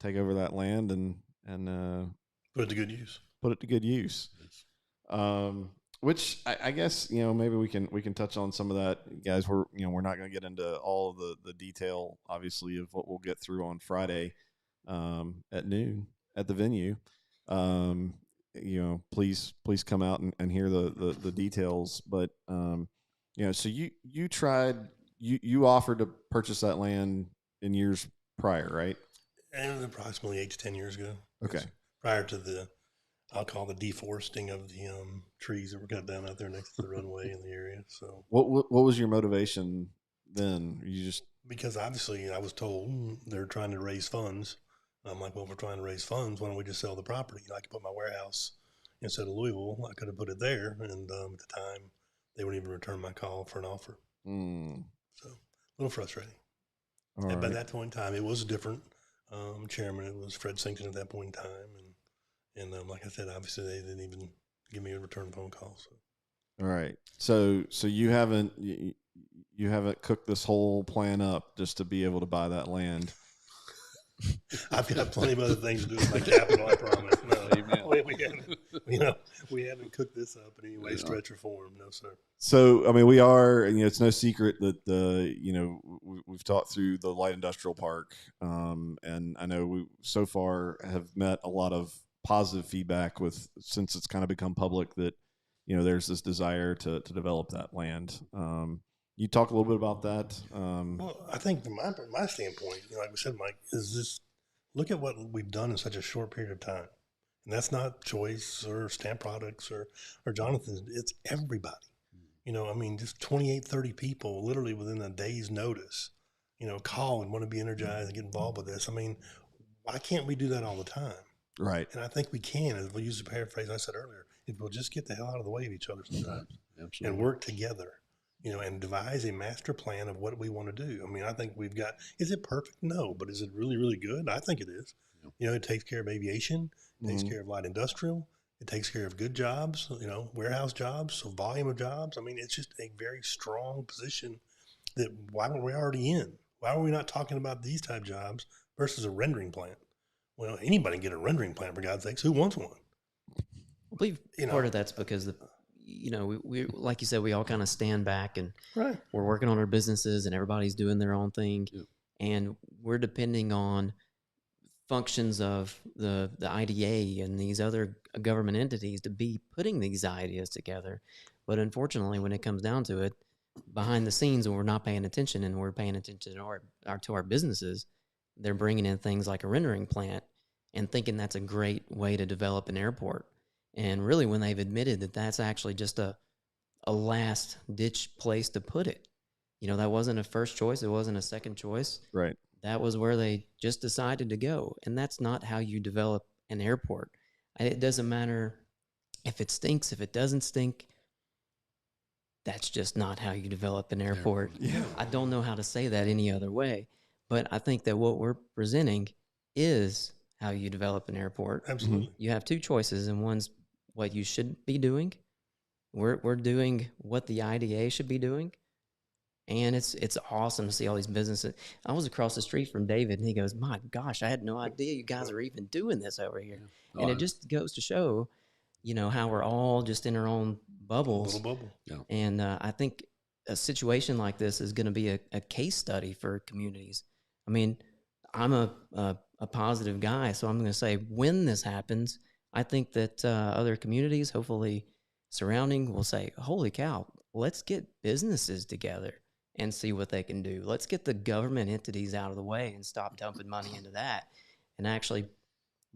take over that land and Put it to good use. put it to good use. Which I guess, you know, maybe we can touch on some of that, guys. We're not going to get into all of the detail, obviously, of what we'll get through on Friday at noon at the venue. You know, please come out and hear the details. But you know, so you tried you offered to purchase that land in years prior, right? And it was approximately 8 to 10 years ago. Okay. Prior to the, I'll call the deforesting of the trees that were cut down out there next to the runway in the area. So, What was your motivation then? You just because obviously I was told they're trying to raise funds. I'm like, well, if we're trying to raise funds, why don't we just sell the property? I could put my warehouse instead of Louisville. I could have put it there. And at the time, they wouldn't even return my call for an offer. So, a little frustrating. And by that point in time, it was a different chairman. It was Fred Sinkton at that point in time. And like I said, obviously they didn't even give me a return phone call. So. All right. So you haven't cooked this whole plan up just to be able to buy that land. I've got plenty of other things to do with my capital, I promise. No, we haven't cooked this up in any way, stretch, or form. No, sir. So, I mean, we are, it's no secret that we've talked through the light industrial park. And I know we so far have met a lot of positive feedback since it's kind of become public that, there's this desire to develop that land. You talk a little bit about that. Well, I think from my standpoint, like we said, Mike, is this, look at what we've done in such a short period of time. And that's not Choice or Stamp Products or Jonathan's. It's everybody. Just 28, 30 people literally within a day's notice, call and want to be energized and get involved with this. I mean, why can't we do that all the time? Right. And I think we can, as we'll use the paraphrase I said earlier, if we'll just get the hell out of the way of each other sometimes and work together. And devise a master plan of what we want to do. I mean, I think we've got, is it perfect? No, but is it really, really good? I think it is. It takes care of aviation, it takes care of light industrial, it takes care of good jobs, warehouse jobs, so volume of jobs. I mean, it's just a very strong position that why were we already in? Why are we not talking about these type jobs versus a rendering plant? Well, anybody can get a rendering plant, for God's sakes. Who wants one? I believe part of that's because we like you said, we all kind of stand back and we're working on our businesses and everybody's doing their own thing. Yep. And we're depending on functions of the IDA and these other government entities to be putting these ideas together. But unfortunately, when it comes down to it, behind the scenes, when we're not paying attention and we're paying attention to our businesses, they're bringing in things like a rendering plant and thinking that's a great way to develop an airport. And really, when they've admitted that that's actually just a last-ditch place to put it. That wasn't a first choice. It wasn't a second choice. Right. That was where they just decided to go. And that's not how you develop an airport. It doesn't matter if it stinks, if it doesn't stink. That's just not how you develop an airport. Yeah. I don't know how to say that any other way. But I think that what we're presenting is how you develop an airport. Absolutely. You have two choices, and one's what you should be doing. We're doing what the IDA should be doing. And it's awesome to see all these businesses. I was across the street from David, and he goes, "My gosh, I had no idea you guys are even doing this over here." Yeah. And it just goes to show, how we're all just in our own bubbles. A little bubble. Yeah. And I think a situation like this is going to be a case study for communities. I mean, I'm a positive guy, so I'm going to say when this happens, I think that other communities, hopefully surrounding, will say, "Holy cow, let's get businesses together and see what they can do. Let's get the government entities out of the way and stop dumping money into that. And actually,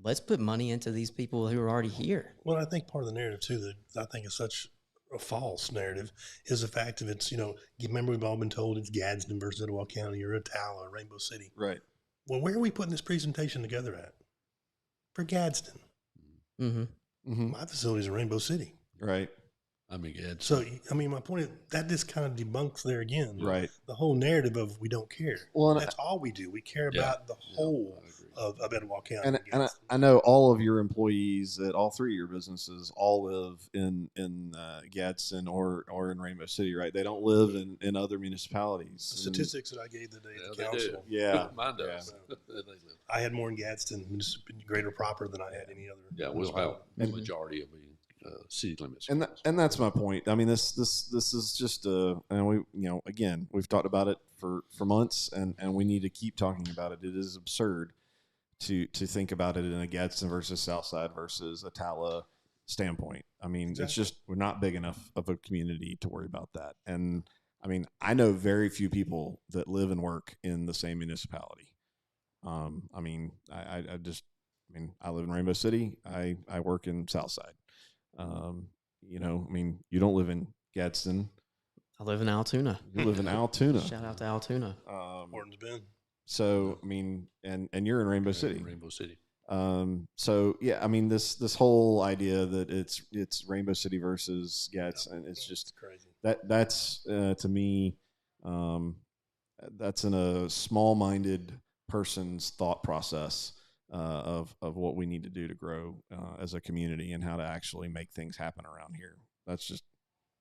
let's put money into these people who are already here." Well, I think part of the narrative, too, that I think is such a false narrative is the fact of it's, you remember we've all been told it's Gadsden versus Etowah County or Etowah or Rainbow City. Right. Well, where are we putting this presentation together at? For Gadsden. Mm-hmm. Mm-hmm. My facility's in Rainbow City. Right. I mean, Gadsden. So, I mean, my point is that just kind of debunks there again. Right. The whole narrative of we don't care. Well, That's all we do. We care about the whole of Etowah County. And I know all of your employees at all three of your businesses all live in Gadsden or in Rainbow City, right? They don't live in other municipalities. The statistics that I gave today at the they council. do. Yeah. Mine does. Yeah. I had more in Gadsden, greater proper than I had any other. Yeah, we'll have the majority of the city limits. And that's my point. I mean, this is just and we again we've talked about it for months, and we need to keep talking about it. It is absurd to think about it in a Gadsden versus Southside versus Etowah standpoint. I mean, It's just we're not big enough of a community to worry about that. And I mean, I know very few people that live and work in the same municipality. I mean, I live in Rainbow City. I work in Southside. I mean, you don't live in Gadsden. I live in Altoona. You live in Altoona. Shout out to Altoona. Horton's Bend. So I mean, and you're in Rainbow City. Rainbow City. So yeah, I mean this whole idea that it's Rainbow City versus Gadsden, it's just crazy. That's to me, that's in a small-minded person's thought process of what we need to do to grow as a community and how to actually make things happen around here. That's just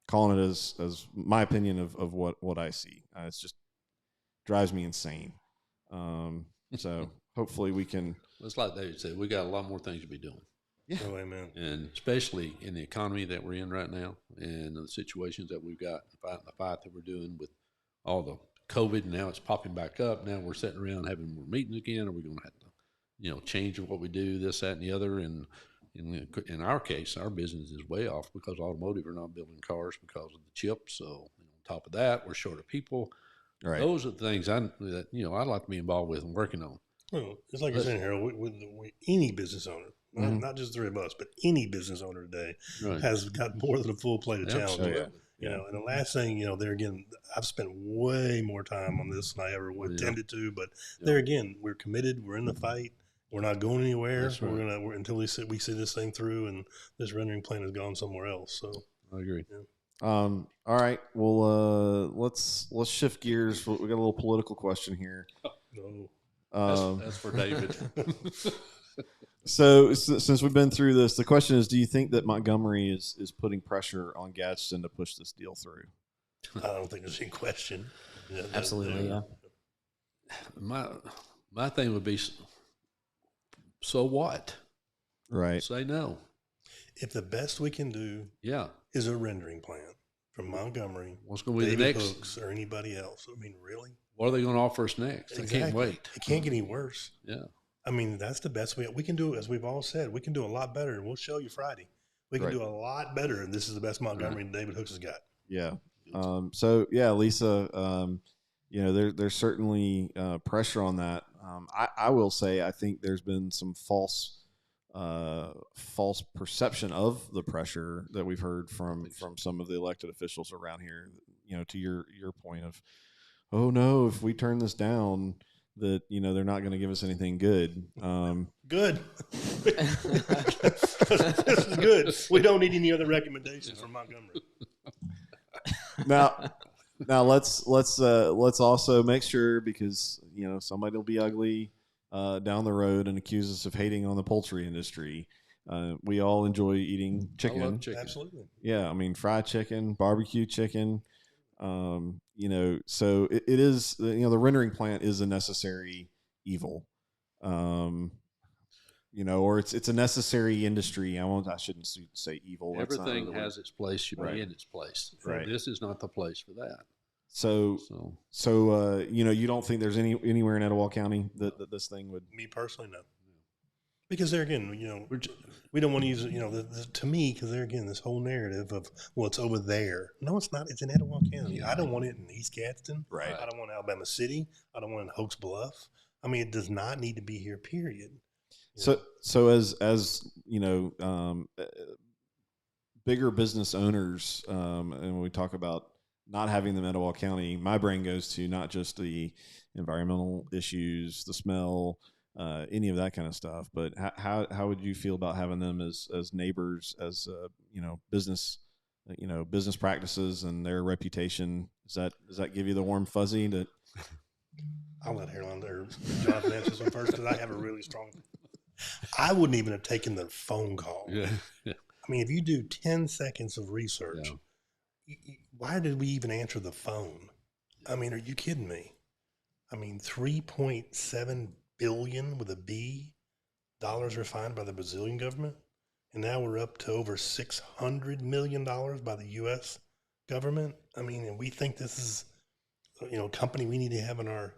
calling it as my opinion of what I see. It's just drives me insane. So hopefully we can. It's like David said, we got a lot more things to be doing. Yeah. Oh, amen. And especially in the economy that we're in right now and the situations that we've got, the fight that we're doing with all the COVID, and now it's popping back up. Now we're sitting around having more meetings again. Are we going to have to, change what we do, this, that, and the other? And in our case, our business is way off because automotive are not building cars because of the chips. So on top of that, we're short of people. Right. Those are the things I'd like to be involved with and working on. Well, it's like you're saying, Harold, with any business owner, not just the three of us, but any business owner today has got more than a full plate of challenges. And the last thing, there again, I've spent way more time on this than I ever intended to, but there again, we're committed. We're in the fight. We're not going anywhere. That's right. We're until we see this thing through, and this rendering plan has gone somewhere else. So I agree. Yeah. All right. Well, let's shift gears. We got a little political question here. That's for David. So since we've been through this, the question is: do you think that Montgomery is putting pressure on Gadsden to push this deal through? I don't think there's any question. Absolutely, yeah. My thing would be, so what? Right. Say no. If the best we can do, is a rendering plan from Montgomery, what's going to be David the next? Hooks, or anybody else? I mean, really? What are they going to offer us next? Exactly. I can't wait. It can't get any worse. Yeah. I mean, that's the best we can do. As we've all said, we can do a lot better, and we'll show you Friday. We can do a lot better, and this is the best Montgomery David Hooks has got. Yeah. So yeah, Lisa. There's certainly pressure on that. I will say I think there's been some false perception of the pressure that we've heard from some of the elected officials around here. To your point of, oh no, if we turn this down, that they're not going to give us anything good. Good. This is good. We don't need any other recommendations from Montgomery. Now let's also make sure, because somebody will be ugly down the road and accuse us of hating on the poultry industry. We all enjoy eating chicken. I love chicken. Absolutely. Yeah, I mean fried chicken, barbecue chicken. So it is, the rendering plant is a necessary evil, or it's a necessary industry. I shouldn't say evil. Everything has its place, should be in its place. Right. This is not the place for that. So you don't think there's anywhere in Etowah County that this thing would? Me personally, no. Because there again, we don't want to use to me, because there again, this whole narrative of, well, it's over there. No, it's not. It's in Etowah County. I don't want it in East Gadsden. Right. I don't want Alabama City. I don't want it in Hoax Bluff. I mean, it does not need to be here, period. So as bigger business owners, and when we talk about not having them in Etowah County, my brain goes to not just the environmental issues, the smell, any of that kind of stuff, but how would you feel about having them as neighbors, as business, business practices and their reputation? Does that give you the warm fuzzy that? I'll let Harold or Jonathan answer this one first because I have a really strong. I wouldn't even have taken the phone call. Yeah. I mean, if you do 10 seconds of research, why did we even answer the phone? I mean, are you kidding me? I mean, 3.7 billion with a B dollars refined by the Brazilian government, and now we're up to over $600 million by the U.S. government. I mean, and we think this is, a company we need to have in our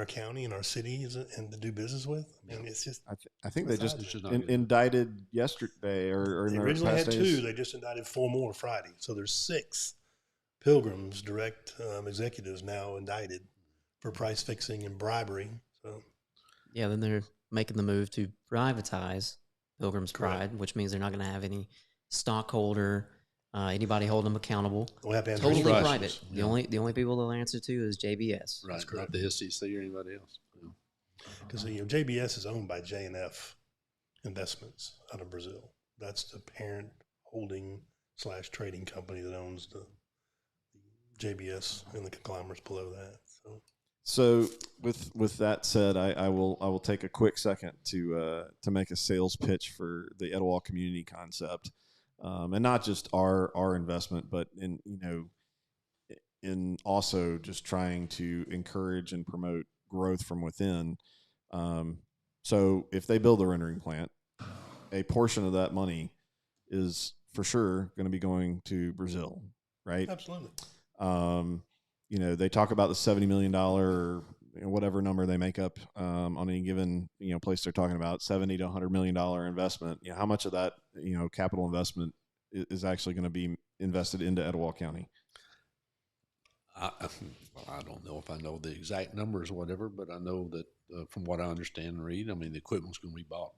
county, in our cities, and to do business with. I mean, it's just. I think they just just indicted yesterday, or they in the originally past had days. 2. They just indicted 4 more Friday. So there's 6 Pilgrim's direct executives now indicted for price fixing and bribery. So Yeah, then they're making the move to privatize Pilgrim's Correct. Pride, which means they're not going to have any stockholder, anybody holding them accountable. we'll have to answer Totally right. private. The Yeah. only people they'll answer to is JBS. Right, correct. not the SEC or anybody else. because JBS is owned by J&F Investments out of Brazil. That's the parent holding / trading company that owns the JBS and the conglomerates below that. So with that said, I will take a quick second to make a sales pitch for the Etowah community concept, and not just our investment, but in also just trying to encourage and promote growth from within. So if they build a rendering plant, a portion of that money is for sure going to be going to Brazil, right? Absolutely. They talk about the $70 million or whatever number they make up on any given place they're talking about, $70 to $100 million investment. How much of that capital investment is actually going to be invested into Etowah County? I don't know if I know the exact numbers or whatever, but I know that from what I understand and read, I mean, the equipment's going to be bought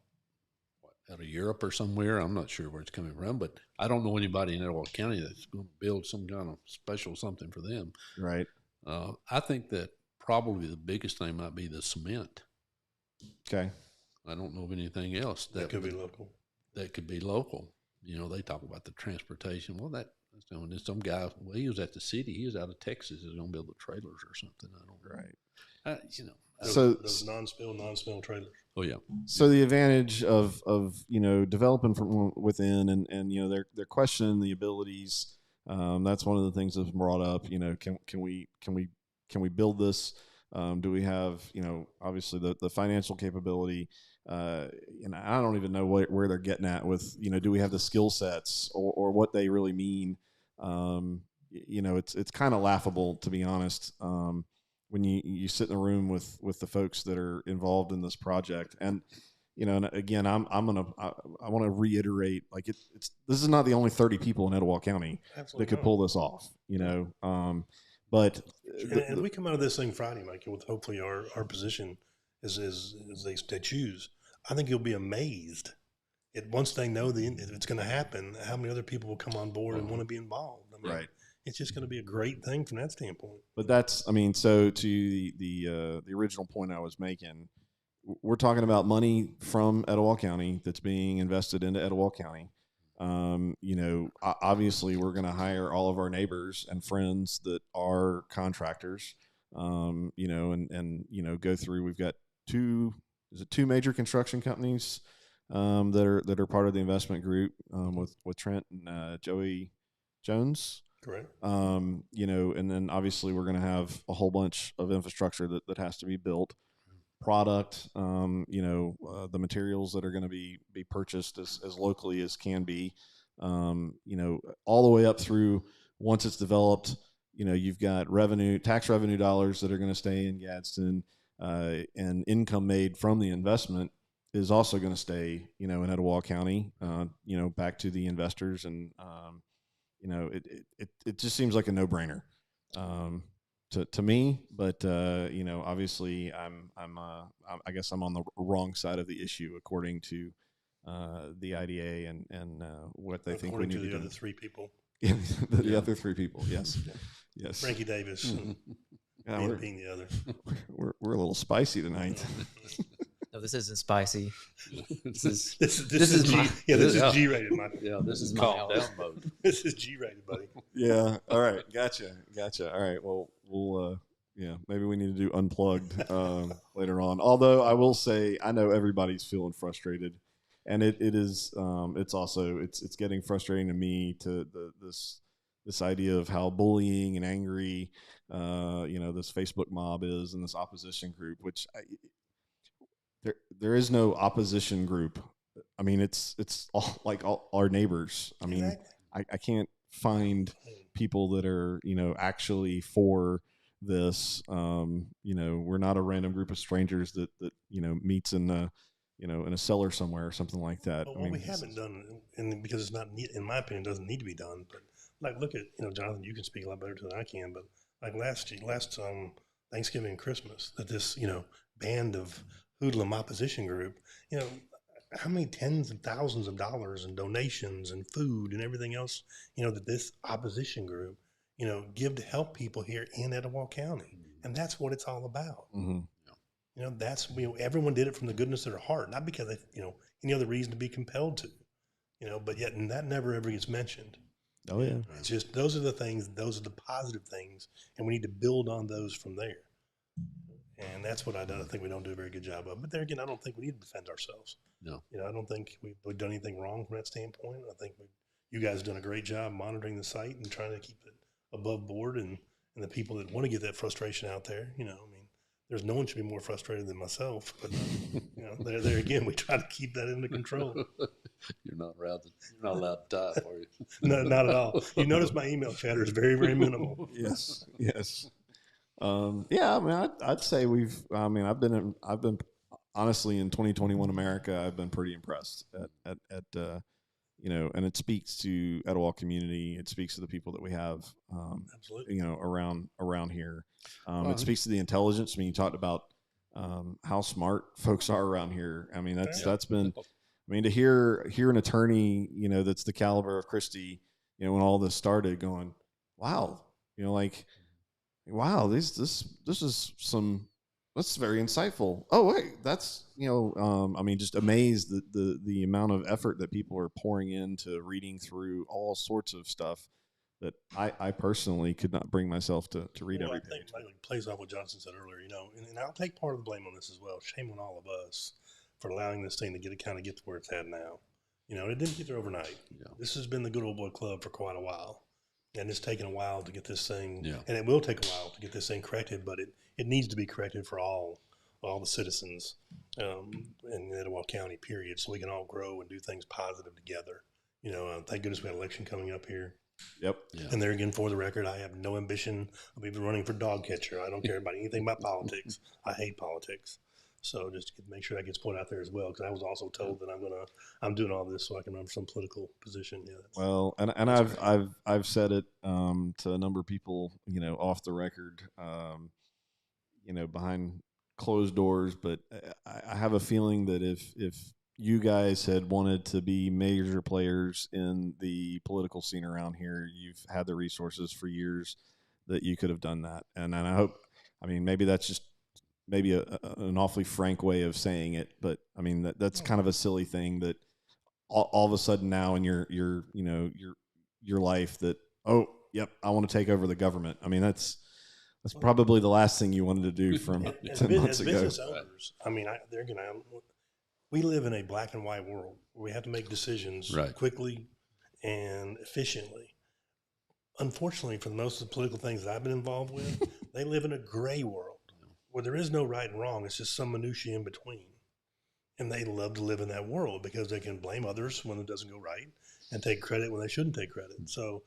out of Europe or somewhere. I'm not sure where it's coming from, but I don't know anybody in Etowah County that's going to build some kind of special something for them. Right. I think that probably the biggest thing might be the cement. Okay. I don't know of anything else That could be local. That could be local. They talk about the transportation. Well, that's some guy. Well, he was at the city. He was out of Texas. He's going to build the trailers or something. I don't know. Right. Those non-spill trailers. Oh yeah. So the advantage of developing from within and they're questioning the abilities. That's one of the things that's brought up. Can we build this? Do we have obviously the financial capability? I don't even know where they're getting at with do we have the skill sets or what they really mean? It's kind of laughable, to be honest. When you sit in a room with the folks that are involved in this project, and and again, I want to reiterate, like this is not the only 30 people in Etowah County that could pull this off, but and we come out of this thing Friday, Mike, with hopefully our position as they choose. I think you'll be amazed once they know if it's going to happen, how many other people will come on board and want to be involved. I mean, right. It's just going to be a great thing from that standpoint. But so to the original point I was making, we're talking about money from Etowah County that's being invested into Etowah County. Obviously we're going to hire all of our neighbors and friends that are contractors, and go through. We've got two major construction companies that are part of the investment group with Trent and Joey Jones. Correct. And then obviously we're going to have a whole bunch of infrastructure that has to be built, product, the materials that are going to be purchased as locally as can be, all the way up through once it's developed, you've got tax revenue dollars that are going to stay in Gadsden, and income made from the investment is also going to stay, in Etowah County, back to the investors. And, it just seems like a no-brainer to me, but obviously I guess I'm on the wrong side of the issue according to the IDA and what they think we According need to to the do. other three people. The other three people, yes, yes. Frankie Davis and Yeah, being the other. we're a little spicy tonight. No, this isn't spicy. This is This This is G. my- Yeah, this is Yeah. G-rated, Michael. Yeah, this is my calm house. down mode. This is G-rated, buddy. Yeah. All right. Gotcha. All right. Well, we'll. Yeah. Maybe we need to do unplugged later on. Although I will say, I know everybody's feeling frustrated, and it is. It's also it's getting frustrating to me to this idea of how bullying and angry, this Facebook mob is, and this opposition group, which there is no opposition group. I mean, it's all like all our neighbors. I mean, Exactly. I can't find people that are actually for this. We're not a random group of strangers that meets in a cellar somewhere or something like that. But I what mean, we haven't done, and because it's not, in my opinion, doesn't need to be done. But like, look at Jonathan, you can speak a lot better than I can. But like last Thanksgiving and Christmas, that this band of hoodlum opposition group, how many tens of thousands of dollars in donations and food and everything else, that this opposition group, give to help people here in Etowah County, and that's what it's all about. mm-hmm. That's everyone did it from the goodness of their heart, not because they any other reason to be compelled to, but yet and that never ever gets mentioned. Oh yeah. It's just those are the things, those are the positive things, and we need to build on those from there. And that's what I think we don't do a very good job of. But there again, I don't think we need to defend ourselves. No. I don't think we've done anything wrong from that standpoint. I think you guys have done a great job monitoring the site and trying to keep it above board, and the people that want to get that frustration out there, there's no one should be more frustrated than myself. But there again, we try to keep that under control. You're not allowed to type, are you? No, not at all. You notice my email chatter is very, very minimal. Yes. Yeah, I mean, I'd say I've been honestly in 2021 America, I've been pretty impressed at and it speaks to Etowah community. It speaks to the people that we have, Absolutely. around here. It speaks to the intelligence. I mean, you talked about how smart folks are around here. I mean, that's been. I mean, to hear an attorney, that's the caliber of Christie, when all this started, going, wow, wow, this is that's very insightful. Oh wait, that's I mean, just amazed that the amount of effort that people are pouring into reading through all sorts of stuff that I personally could not bring myself to read every page. I think it plays off what Johnson said earlier, and I'll take part of the blame on this as well. Shame on all of us for allowing this thing to get to where it's at now. It didn't get there overnight. Yeah. This has been the good old boy club for quite a while. And it's taken a while to get this thing, Yeah. and it will take a while to get this thing corrected, but it needs to be corrected for all the citizens in Etowah County, period, so we can all grow and do things positive together. Thank goodness we had an election coming up here. Yep. Yeah. And there again, for the record, I have no ambition of even running for dog catcher. I don't care about anything about politics. I hate politics. So just to make sure that gets put out there as well, because I was also told that I'm doing all this so I can run for some political position. Yeah. Well, and I've said it to a number of people, off the record, behind closed doors. But I have a feeling that if you guys had wanted to be major players in the political scene around here, you've had the resources for years that you could have done that. And I hope, maybe that's just maybe an awfully frank way of saying it, but I mean, that's kind of a silly thing that all of a sudden now in your life that, oh, yep, I want to take over the government. I mean, that's probably the last thing you wanted to do from 10 months ago. Business owners, we live in a black and white world where we have to make decisions quickly and efficiently. Unfortunately, for most of the political things that I've been involved with, they live in a gray world where there is no right and wrong. It's just some minutiae in between. And they love to live in that world because they can blame others when it doesn't go right and take credit when they shouldn't take credit. So,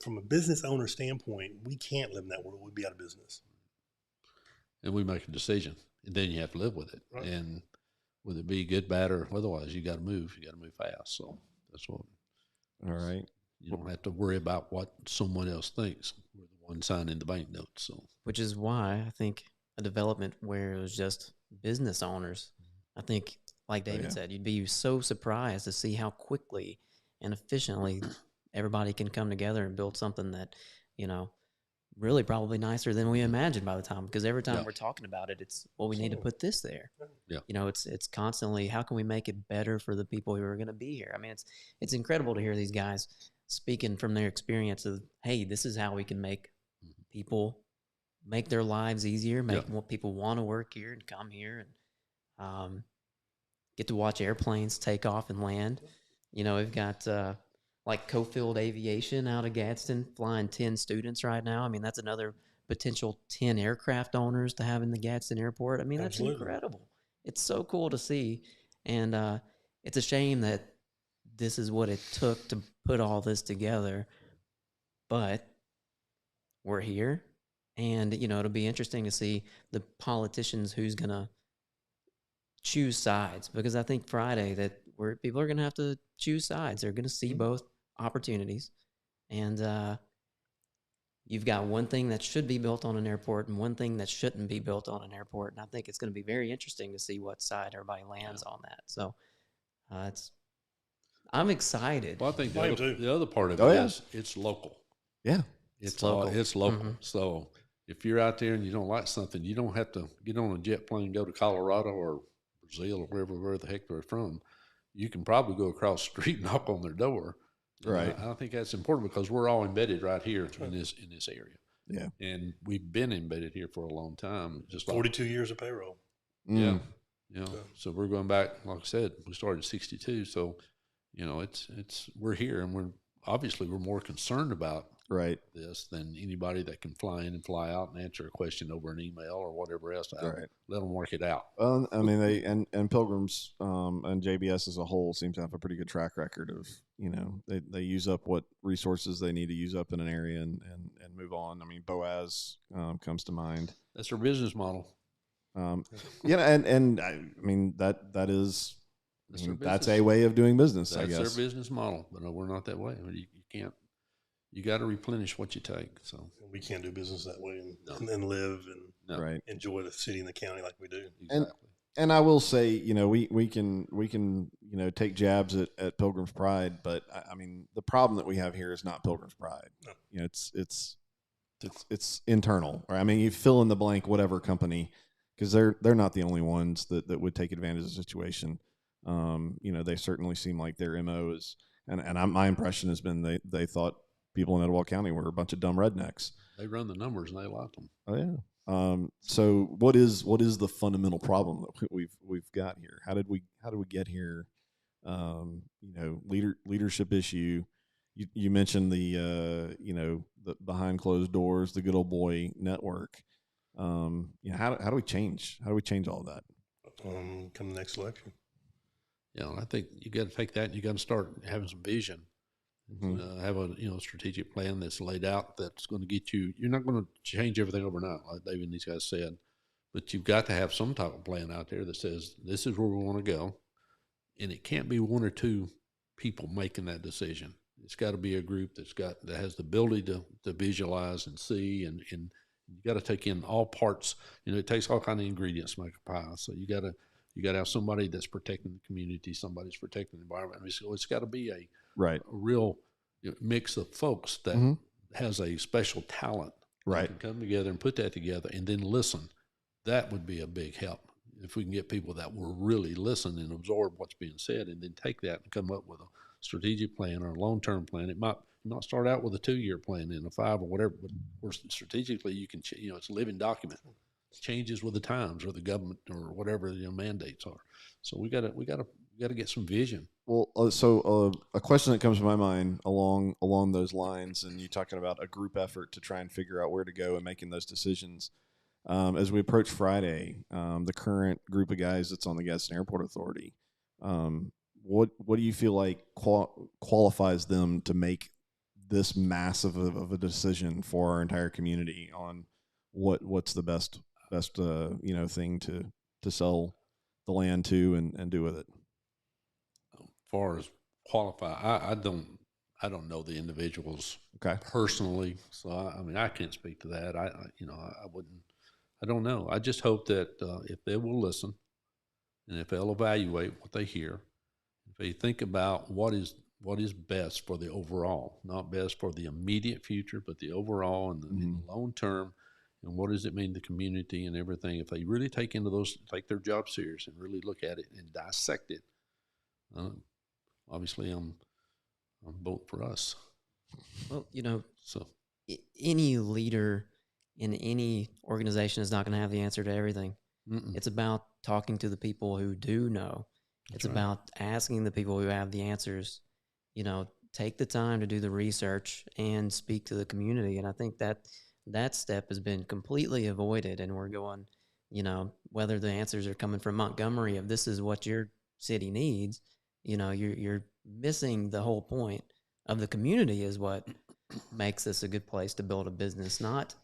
from a business owner standpoint, we can't live in that world. We'd be out of business. And we make a decision, and then you have to live with it. Right. And whether it be good, bad, or otherwise, you got to move. You got to move fast. So that's what. All right. You don't have to worry about what someone else thinks. We're the one signing the bank notes. So, which is why I think a development where it was just business owners, I think like David yeah. said, you'd be so surprised to see how quickly and efficiently everybody can come together and build something that, really probably nicer than we imagined by the time. Because every time Yeah. we're talking about it, it's, well, we need to put this there. Yeah. It's constantly, how can we make it better for the people who are going to be here? I mean, it's incredible to hear these guys speaking from their experience of, hey, this is how we can make people make their lives easier, make more people want to work here and come here, and get to watch airplanes take off and land. We've got like Cofield Aviation out of Gadsden flying 10 students right now. I mean, that's another potential 10 aircraft owners to have in the Gadsden airport. I mean, that's incredible. It's so cool to see. And it's a shame that this is what it took to put all this together. But we're here. And, it'll be interesting to see the politicians who's going to choose sides, because I think Friday that people are going to have to choose sides. They're going to see both opportunities, and you've got one thing that should be built on an airport and one thing that shouldn't be built on an airport. And I think it's going to be very interesting to see what side everybody lands on that. So I'm excited. Well, I think the other part of Oh, it yeah. is it's local. Yeah. It's local. It's local. Mm-hmm. So if you're out there and you don't like something, you don't have to get on a jet plane and go to Colorado or Brazil or where the heck they're from. You can probably go across the street and knock on their door. Right. I think that's important because we're all embedded right here in this area. Yeah. And we've been embedded here for a long time. Just like 42 years of payroll. Mm. Yeah. So we're going back, like I said, we started in 62. So, we're here, and we're more concerned about Right. this than anybody that can fly in and fly out and answer a question over an email or whatever else. Right. Let them work it out. Well, I mean, they and Pilgrims and JBS as a whole seems to have a pretty good track record of, they use up what resources they need to use up in an area and move on. I mean, Boaz comes to mind. That's their business model. And I mean that is that's a way of doing business. That's I guess their business model, but no, we're not that way. I mean, you can't. You got to replenish what you take. So we can't do business that way and live and right. enjoy the city and the county like we do. Exactly. And I will say, we can take jabs at Pilgrim's Pride, but I mean the problem that we have here is not Pilgrim's Pride. No. It's internal. Right? I mean, you fill in the blank, whatever company, because they're not the only ones that would take advantage of the situation. They certainly seem like their MO is, and my impression has been they thought people in Etowah County were a bunch of dumb rednecks. They run the numbers and they like them. Oh yeah. So what is the fundamental problem that we've got here? How did we get here? Leadership issue. You mentioned the behind closed doors, the good old boy network. How do we change? How do we change all of that? Come the next election. I think you got to take that and you got to start having some vision. Mm-hmm. Have a strategic plan that's laid out that's going to get you. You're not going to change everything overnight, like David and these guys said, but you've got to have some type of plan out there that says this is where we want to go, and it can't be one or two people making that decision. It's got to be a group that has the ability to visualize and see, and you got to take in all parts. It takes all kind of ingredients to make a pie. So you got to have somebody that's protecting the community, somebody's protecting the environment. It's got to be a real mix of folks that has a special talent. Right. Can come together and put that together and then listen. That would be a big help if we can get people that will really listen and absorb what's being said and then take that and come up with a strategic plan or a long-term plan. It might start out with a 2-year plan and a 5 or whatever, but strategically you can, it's a living document. It changes with the times or the government or whatever mandates are. So we got to get some vision. Well, so a question that comes to my mind along those lines, and you talking about a group effort to try and figure out where to go and making those decisions. As we approach Friday, the current group of guys that's on the Gadsden Airport Authority, what do you feel like qualifies them to make this massive of a decision for our entire community on what's the best thing to sell the land to and do with it? As far as qualify, I don't know the individuals personally, so I can't speak to that. I wouldn't. I don't know. I just hope that if they will listen and if they'll evaluate what they hear, if they think about what is best for the overall, not best for the immediate future, but the overall and the long term, and what does it mean to the community and everything. If they really take their job serious and really look at it and dissect it, obviously I'm voting for us. Well, So any leader in any organization is not going to have the answer to everything. It's about talking to the people who do know. It's about asking the people who have the answers. Take the time to do the research and speak to the community. And I think that step has been completely avoided. And we're going, whether the answers are coming from Montgomery of this is what your city needs, you're missing the whole point of the community is what makes this a good place to build a business, not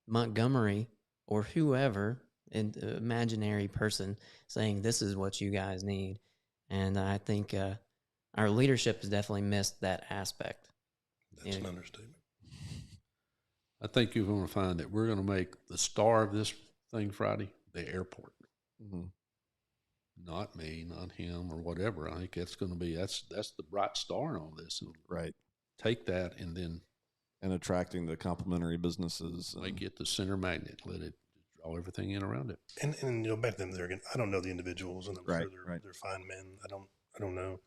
Montgomery or whoever, an imaginary person saying this is what you guys need. And I think our leadership has definitely missed that aspect. That's an understatement. I think you're going to find that we're going to make the star of this thing Friday the airport. Not me, not him, or whatever. I think that's going to be that's the bright star in all this. Right. Take that and attracting the complementary businesses. Make it the center magnet. Let it draw everything in around it. And back then there again, I don't know the individuals, and I'm sure they're fine men. I don't know.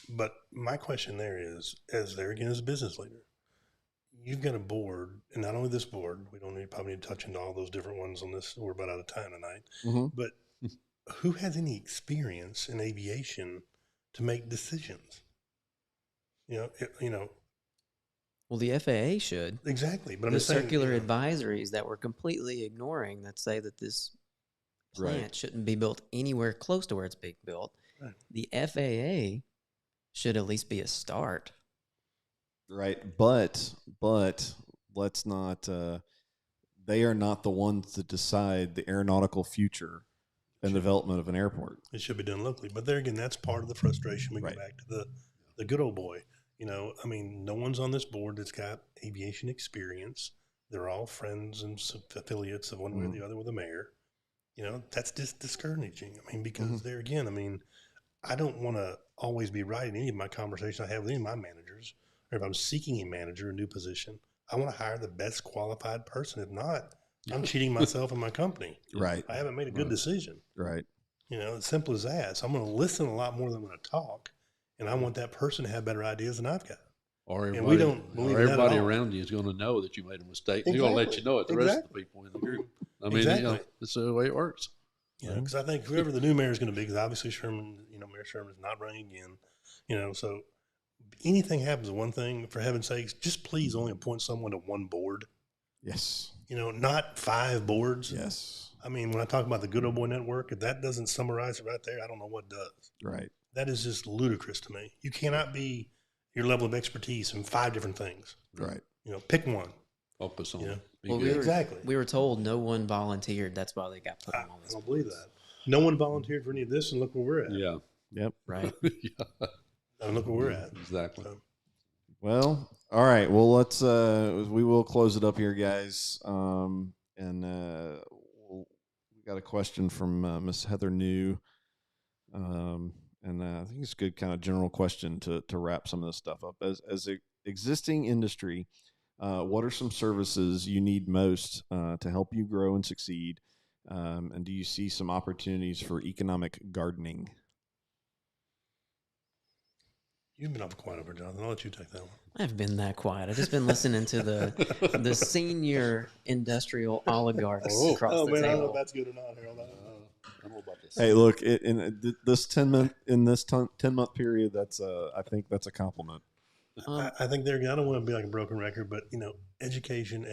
But my question there is, as a business leader, you've got a board, and not only this board, we probably need to touch into all those different ones on this. We're about out of time tonight. But who has any experience in aviation to make decisions? Well, the FAA should. Exactly. But the circular advisories that we're completely ignoring that say that this plant shouldn't be built anywhere close to where it's being built. Right. The FAA should at least be a start. Right. But let's not, they are not the ones that decide the aeronautical future and development of an airport. It should be done locally. But there again, that's part of the frustration. We go back to the good old boy. No one's on this board that's got aviation experience. They're all friends and affiliates of one way or the other with the mayor. That's just discouraging. Because there again, I don't want to always be right in any of my conversations I have with any of my managers, or if I'm seeking a manager, a new position, I want to hire the best qualified person. If not, I'm cheating myself and my company. Right. I haven't made a good decision. Right. As simple as that. So I'm going to listen a lot more than I'm going to talk, and I want that person to have better ideas than I've got. Or everybody around you is going to know that you made a mistake. Exactly. They're going to let you know it. The rest of the people in the group. That's the way it works. Because I think whoever the new mayor is going to be, because obviously Sherman, Mayor Sherman is not running again. So anything happens to one thing, for heaven's sakes, just please only appoint someone to one board. Yes. Not 5 boards. Yes. When I talk about the Good Old Boy Network, if that doesn't summarize it right there, I don't know what does. Right. That is just ludicrous to me. You cannot be your level of expertise in 5 different things. Right. Pick one. Focus on it. We were told no one volunteered. That's why they got put on this. I don't believe that. No one volunteered for any of this, and look where we're at. Yeah. Yep. Right. And look where we're at. Exactly. Well, all right. Well, let's we will close it up here, guys. We got a question from Miss Heather New, and I think it's a good kind of general question to wrap some of this stuff up. As an existing industry, what are some services you need most to help you grow and succeed? And do you see some opportunities for economic gardening? You've been up quiet over, Jonathan. I'll let you take that one. I've been that quiet. I've just been listening to the senior industrial oligarchs across the table. I don't know if that's good or not, Harold. I don't know about this. Hey, look, in this 10-month period, I think that's a compliment. I think I don't want to be like a broken record, but education.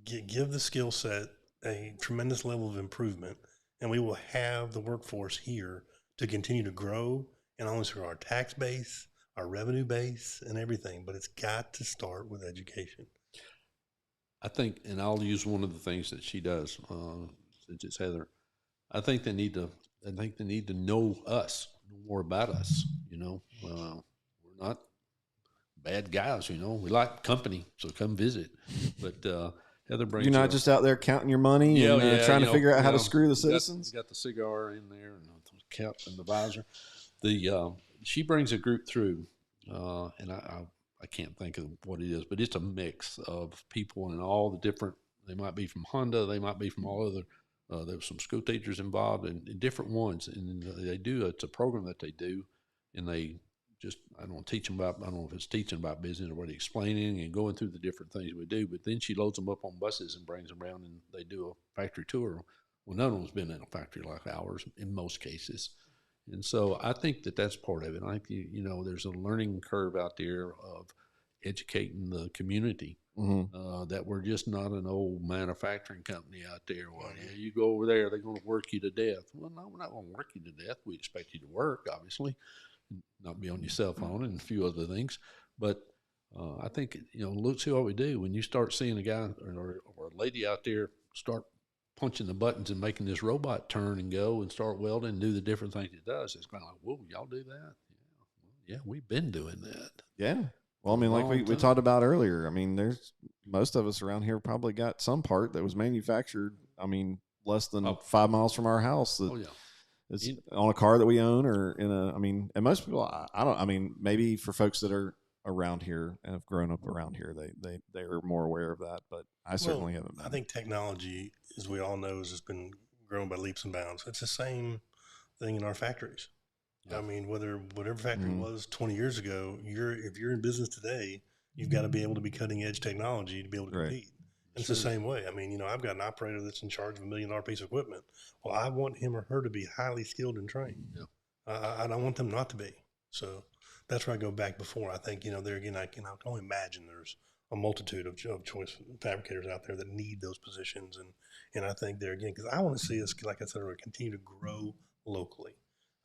Give the skill set a tremendous level of improvement, and we will have the workforce here to continue to grow, and not only through our tax base, our revenue base, and everything. But it's got to start with education. I think, and I'll use one of the things that she does, since it's Heather. I think they need to know us, know more about us. We're not bad guys. We like company, so come visit. But Heather brings. You're not just out there counting your money and trying to figure out how to screw the citizens. You got the cigar in there and the cap and the visor. She brings a group through, and I can't think of what it is, but it's a mix of people and all the different. They might be from Honda, they might be from all other. There was some school teachers involved and different ones, and they do. It's a program that they do, and they just I don't know if it's teaching about business or what explaining and going through the different things we do. But then she loads them up on buses and brings them around, and they do a factory tour. Well, none of them's been in a factory like ours in most cases. And so I think that's part of it. I think, there's a learning curve out there of educating the community that we're just not an old manufacturing company out there. Well, yeah, you go over there, they're going to work you to death. Well, no, we're not going to work you to death. We expect you to work, obviously, not be on your cell phone and a few other things. But I think, look, see what we do. When you start seeing a guy or a lady out there start punching the buttons and making this robot turn and go and start welding and do the different things it does, it's kind of like, whoa, y'all do that? Yeah, we've been doing that. Yeah. Well, I mean, like we talked about earlier, I mean, there's most of us around here probably got some part that was manufactured, I mean, less than 5 miles from our house that is on a car that we own or and most people, maybe for folks that are around here and have grown up around here, they are more aware of that, but I certainly haven't been. I think technology, as we all know, has been grown by leaps and bounds. It's the same thing in our factories. I mean, whatever factory it was 20 years ago, if you're in business today, you've got to be able to be cutting edge technology to be able to compete. And it's the same way. I mean, I've got an operator that's in charge of $1 million piece of equipment. Well, I want him or her to be highly skilled and trained. Yeah. I don't want them not to be. So that's where I go back before. I think, there again, I can only imagine there's a multitude of choice fabricators out there that need those positions. And I think there again, because I want to see us, like I said, continue to grow locally.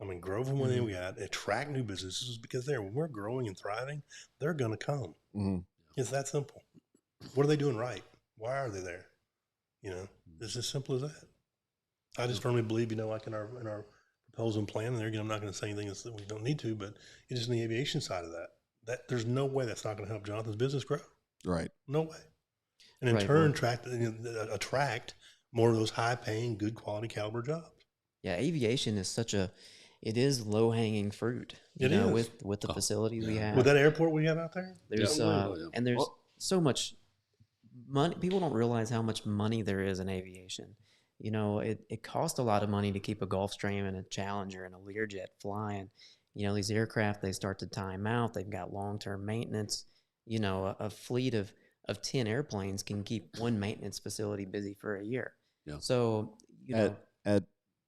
I mean, grow from within we got, attract new businesses because when we're growing and thriving, they're going to come. It's that simple. What are they doing right? Why are they there? It's as simple as that. I just firmly believe, like in our proposal and plan, and there again, I'm not going to say anything that we don't need to, but it's just in the aviation side of that there's no way that's not going to help Jonathan's business grow. Right. No way. And in turn, attract more of those high-paying, good quality caliber jobs. Yeah, aviation is it is low-hanging fruit. It is. With the facilities we have. With that airport we have out there? There's and there's so much money. People don't realize how much money there is in aviation. It costs a lot of money to keep a Gulfstream and a Challenger and a Learjet flying. These aircraft, they start to time out. They've got long-term maintenance. A fleet of 10 airplanes can keep one maintenance facility busy for a year. Yeah. So, at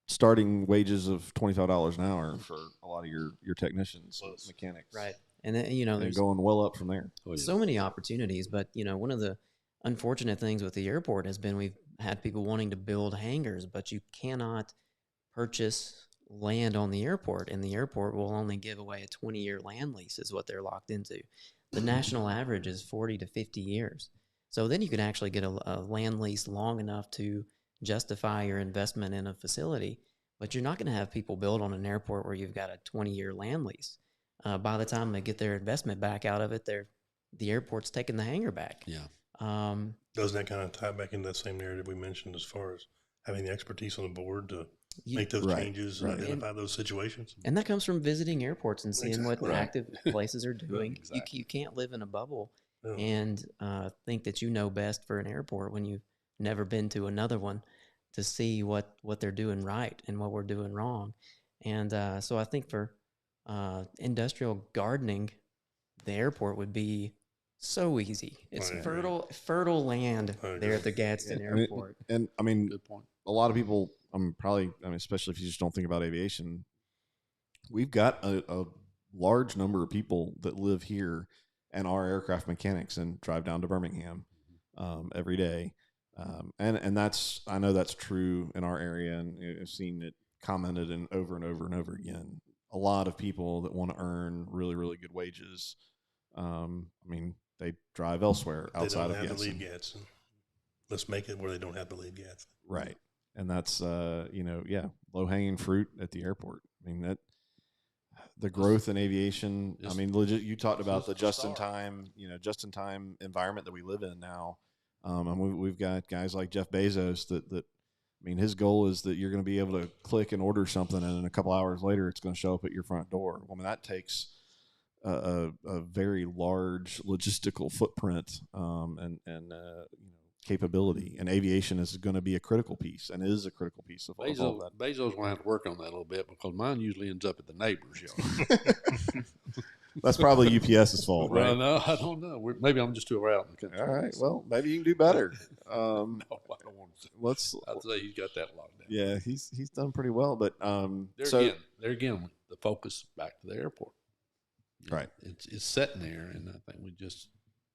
starting wages of $25 an hour for a lot of your technicians, mechanics. Right. And then, there's going well up from there. So many opportunities, but one of the unfortunate things with the airport has been we've had people wanting to build hangars, but you cannot purchase land on the airport, and the airport will only give away a 20-year land lease is what they're locked into. The national average is 40 to 50 years. So then you could actually get a land lease long enough to justify your investment in a facility, but you're not going to have people build on an airport where you've got a 20-year land lease. By the time they get their investment back out of it, the airport's taking the hangar back. Yeah. Doesn't that kind of tie back into that same narrative we mentioned as far as having the expertise on the board to make those changes and identify those situations? And that comes from visiting airports and seeing what active places are doing. You can't live in a bubble and think that you know best for an airport when you've never been to another one to see what they're doing right and what we're doing wrong. And so I think for industrial gardening, the airport would be so easy. It's fertile land there at the Gadsden Airport. And I mean, good point. A lot of people, especially if you just don't think about aviation, we've got a large number of people that live here and are aircraft mechanics and drive down to Birmingham every day. And I know that's true in our area, and I've seen it commented and over and over and over again. A lot of people that want to earn really, really good wages. They drive elsewhere outside of Gadsden. They don't have to leave Gadsden. Let's make it where they don't have to leave Gadsden. Right. And that's, low-hanging fruit at the airport. The growth in aviation, legit, you talked about the just-in-time environment that we live in now. And we've got guys like Jeff Bezos that I mean, his goal is that you're going to be able to click and order something, and in a couple hours later, it's going to show up at your front door. Well, I mean, that takes a very large logistical footprint and capability. And aviation is going to be a critical piece, and is a critical piece of all that. Bezos will have to work on that a little bit because mine usually ends up at the neighbor's yard. That's probably UPS's fault, right? Well, no, I don't know. Maybe I'm just too around in the country. All right. Well, maybe you can do better. No, I don't want to. I'd say he's got that locked down. Yeah, he's done pretty well. But there again, the focus back to the airport. Right. It's sitting there, and I think we just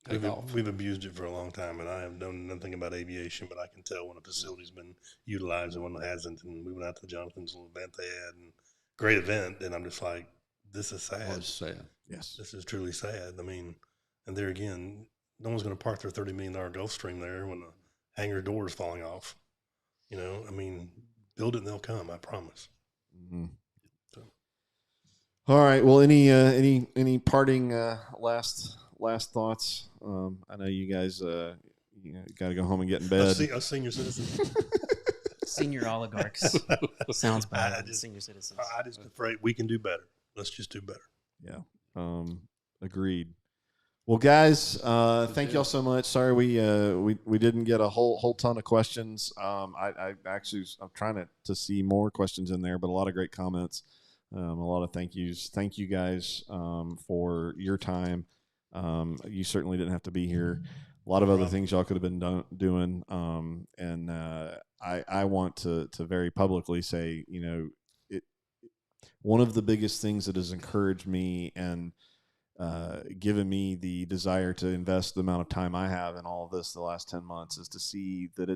take off. We've abused it for a long time, and I have known nothing about aviation, but I can tell when a facility's been utilized and when it hasn't. And we went out to Jonathan's little event they had, and great event, and I'm just like, this is sad. Oh, it's sad. Yes. This is truly sad. I mean, and there again, no one's going to park their $30 million Gulfstream there when the hangar door is falling off. You know, I mean, build it and they'll come, I promise. Mm-hmm. So. All right. Well, any parting last thoughts? I know you guys got to go home and get in bed. Us senior citizens. Senior oligarchs. Sounds bad. Senior citizens. I just afraid we can do better. Let's just do better. Yeah. Agreed. Well, guys, thank y'all so much. Sorry we didn't get a whole ton of questions. I'm trying to see more questions in there, but a lot of great comments. A lot of thank yous. Thank you guys for your time. You certainly didn't have to be here. A lot of other things y'all could have been doing. And I want to very publicly say, one of the biggest things that has encouraged me and given me the desire to invest the amount of time I have in all of this the last 10 months is to see that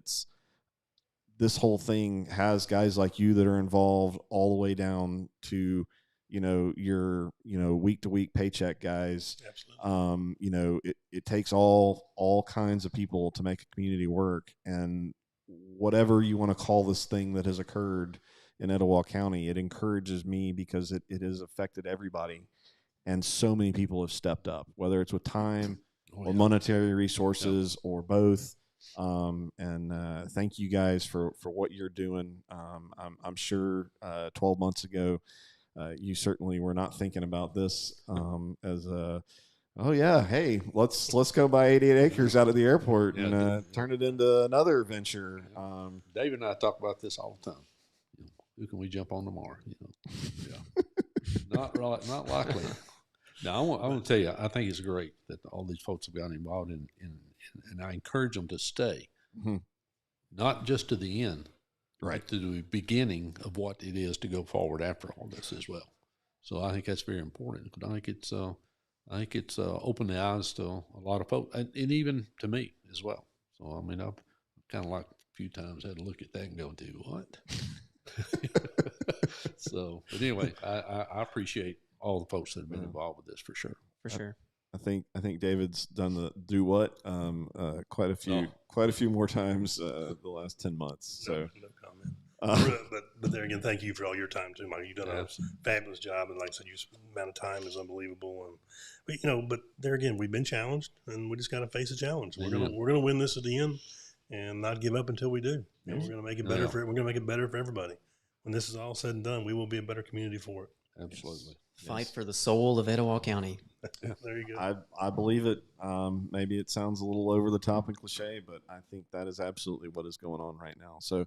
this whole thing has guys like you that are involved all the way down to, your, week to week paycheck guys. Absolutely. It takes all kinds of people to make a community work, and whatever you want to call this thing that has occurred in Etowah County, it encourages me because it has affected everybody. And so many people have stepped up, whether it's with time or monetary resources or both. And thank you guys for what you're doing. I'm sure 12 months ago, you certainly were not thinking about this as a, oh yeah, hey, let's go buy 88 acres out of the airport and turn it into another venture. David and I talk about this all the time. Who can we jump on tomorrow? Not likely. Now, I want to tell you, I think it's great that all these folks have gotten involved in and I encourage them to stay, not just to the end, right, but to the beginning of what it is to go forward after all this as well. So I think that's very important. I think it's opened the eyes to a lot of folks, and even to me as well. So I mean, I've kind of like a few times had to look at that and go, "Do what?" So, but anyway, I appreciate all the folks that have been involved with this for sure. For sure. I think David's done the do what quite a few more times the last 10 months. So no comment. But there again, thank you for all your time too, Mike. You've done a fabulous job, and like I said, your amount of time is unbelievable. But there again, we've been challenged, and we just got to face the challenge. We're gonna win this at the end, and not give up until we do. And we're gonna make it better we're gonna make it better for everybody. When this is all said and done, we will be a better community for it. Absolutely. Fight for the soul of Etowah County. There you go. I believe it. Maybe it sounds a little over the top and cliche, but I think that is absolutely what is going on right now. So,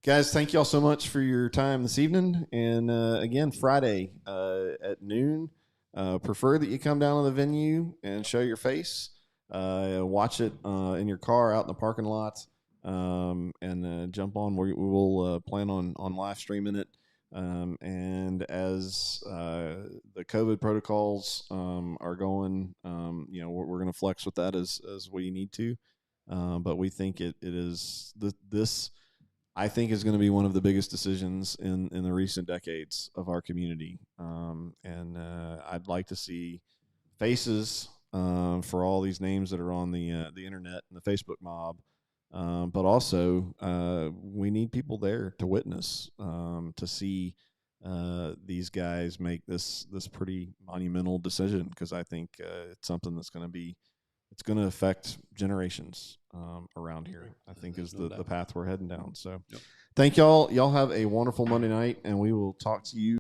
guys, thank y'all so much for your time this evening. And again, Friday at noon. Prefer that you come down to the venue and show your face. Watch it in your car out in the parking lot, and jump on. We will plan on live streaming it. And as the COVID protocols are going, we're going to flex with that as we need to. But we think it is this. I think is going to be one of the biggest decisions in the recent decades of our community. And I'd like to see faces for all these names that are on the internet and the Facebook mob. But also, we need people there to witness, to see these guys make this pretty monumental decision, because I think it's something that's going to be it's going to affect generations around here. I think There's is no the doubt. path we're heading down. So, Yep. thank y'all. Y'all have a wonderful Monday night, and we will talk to you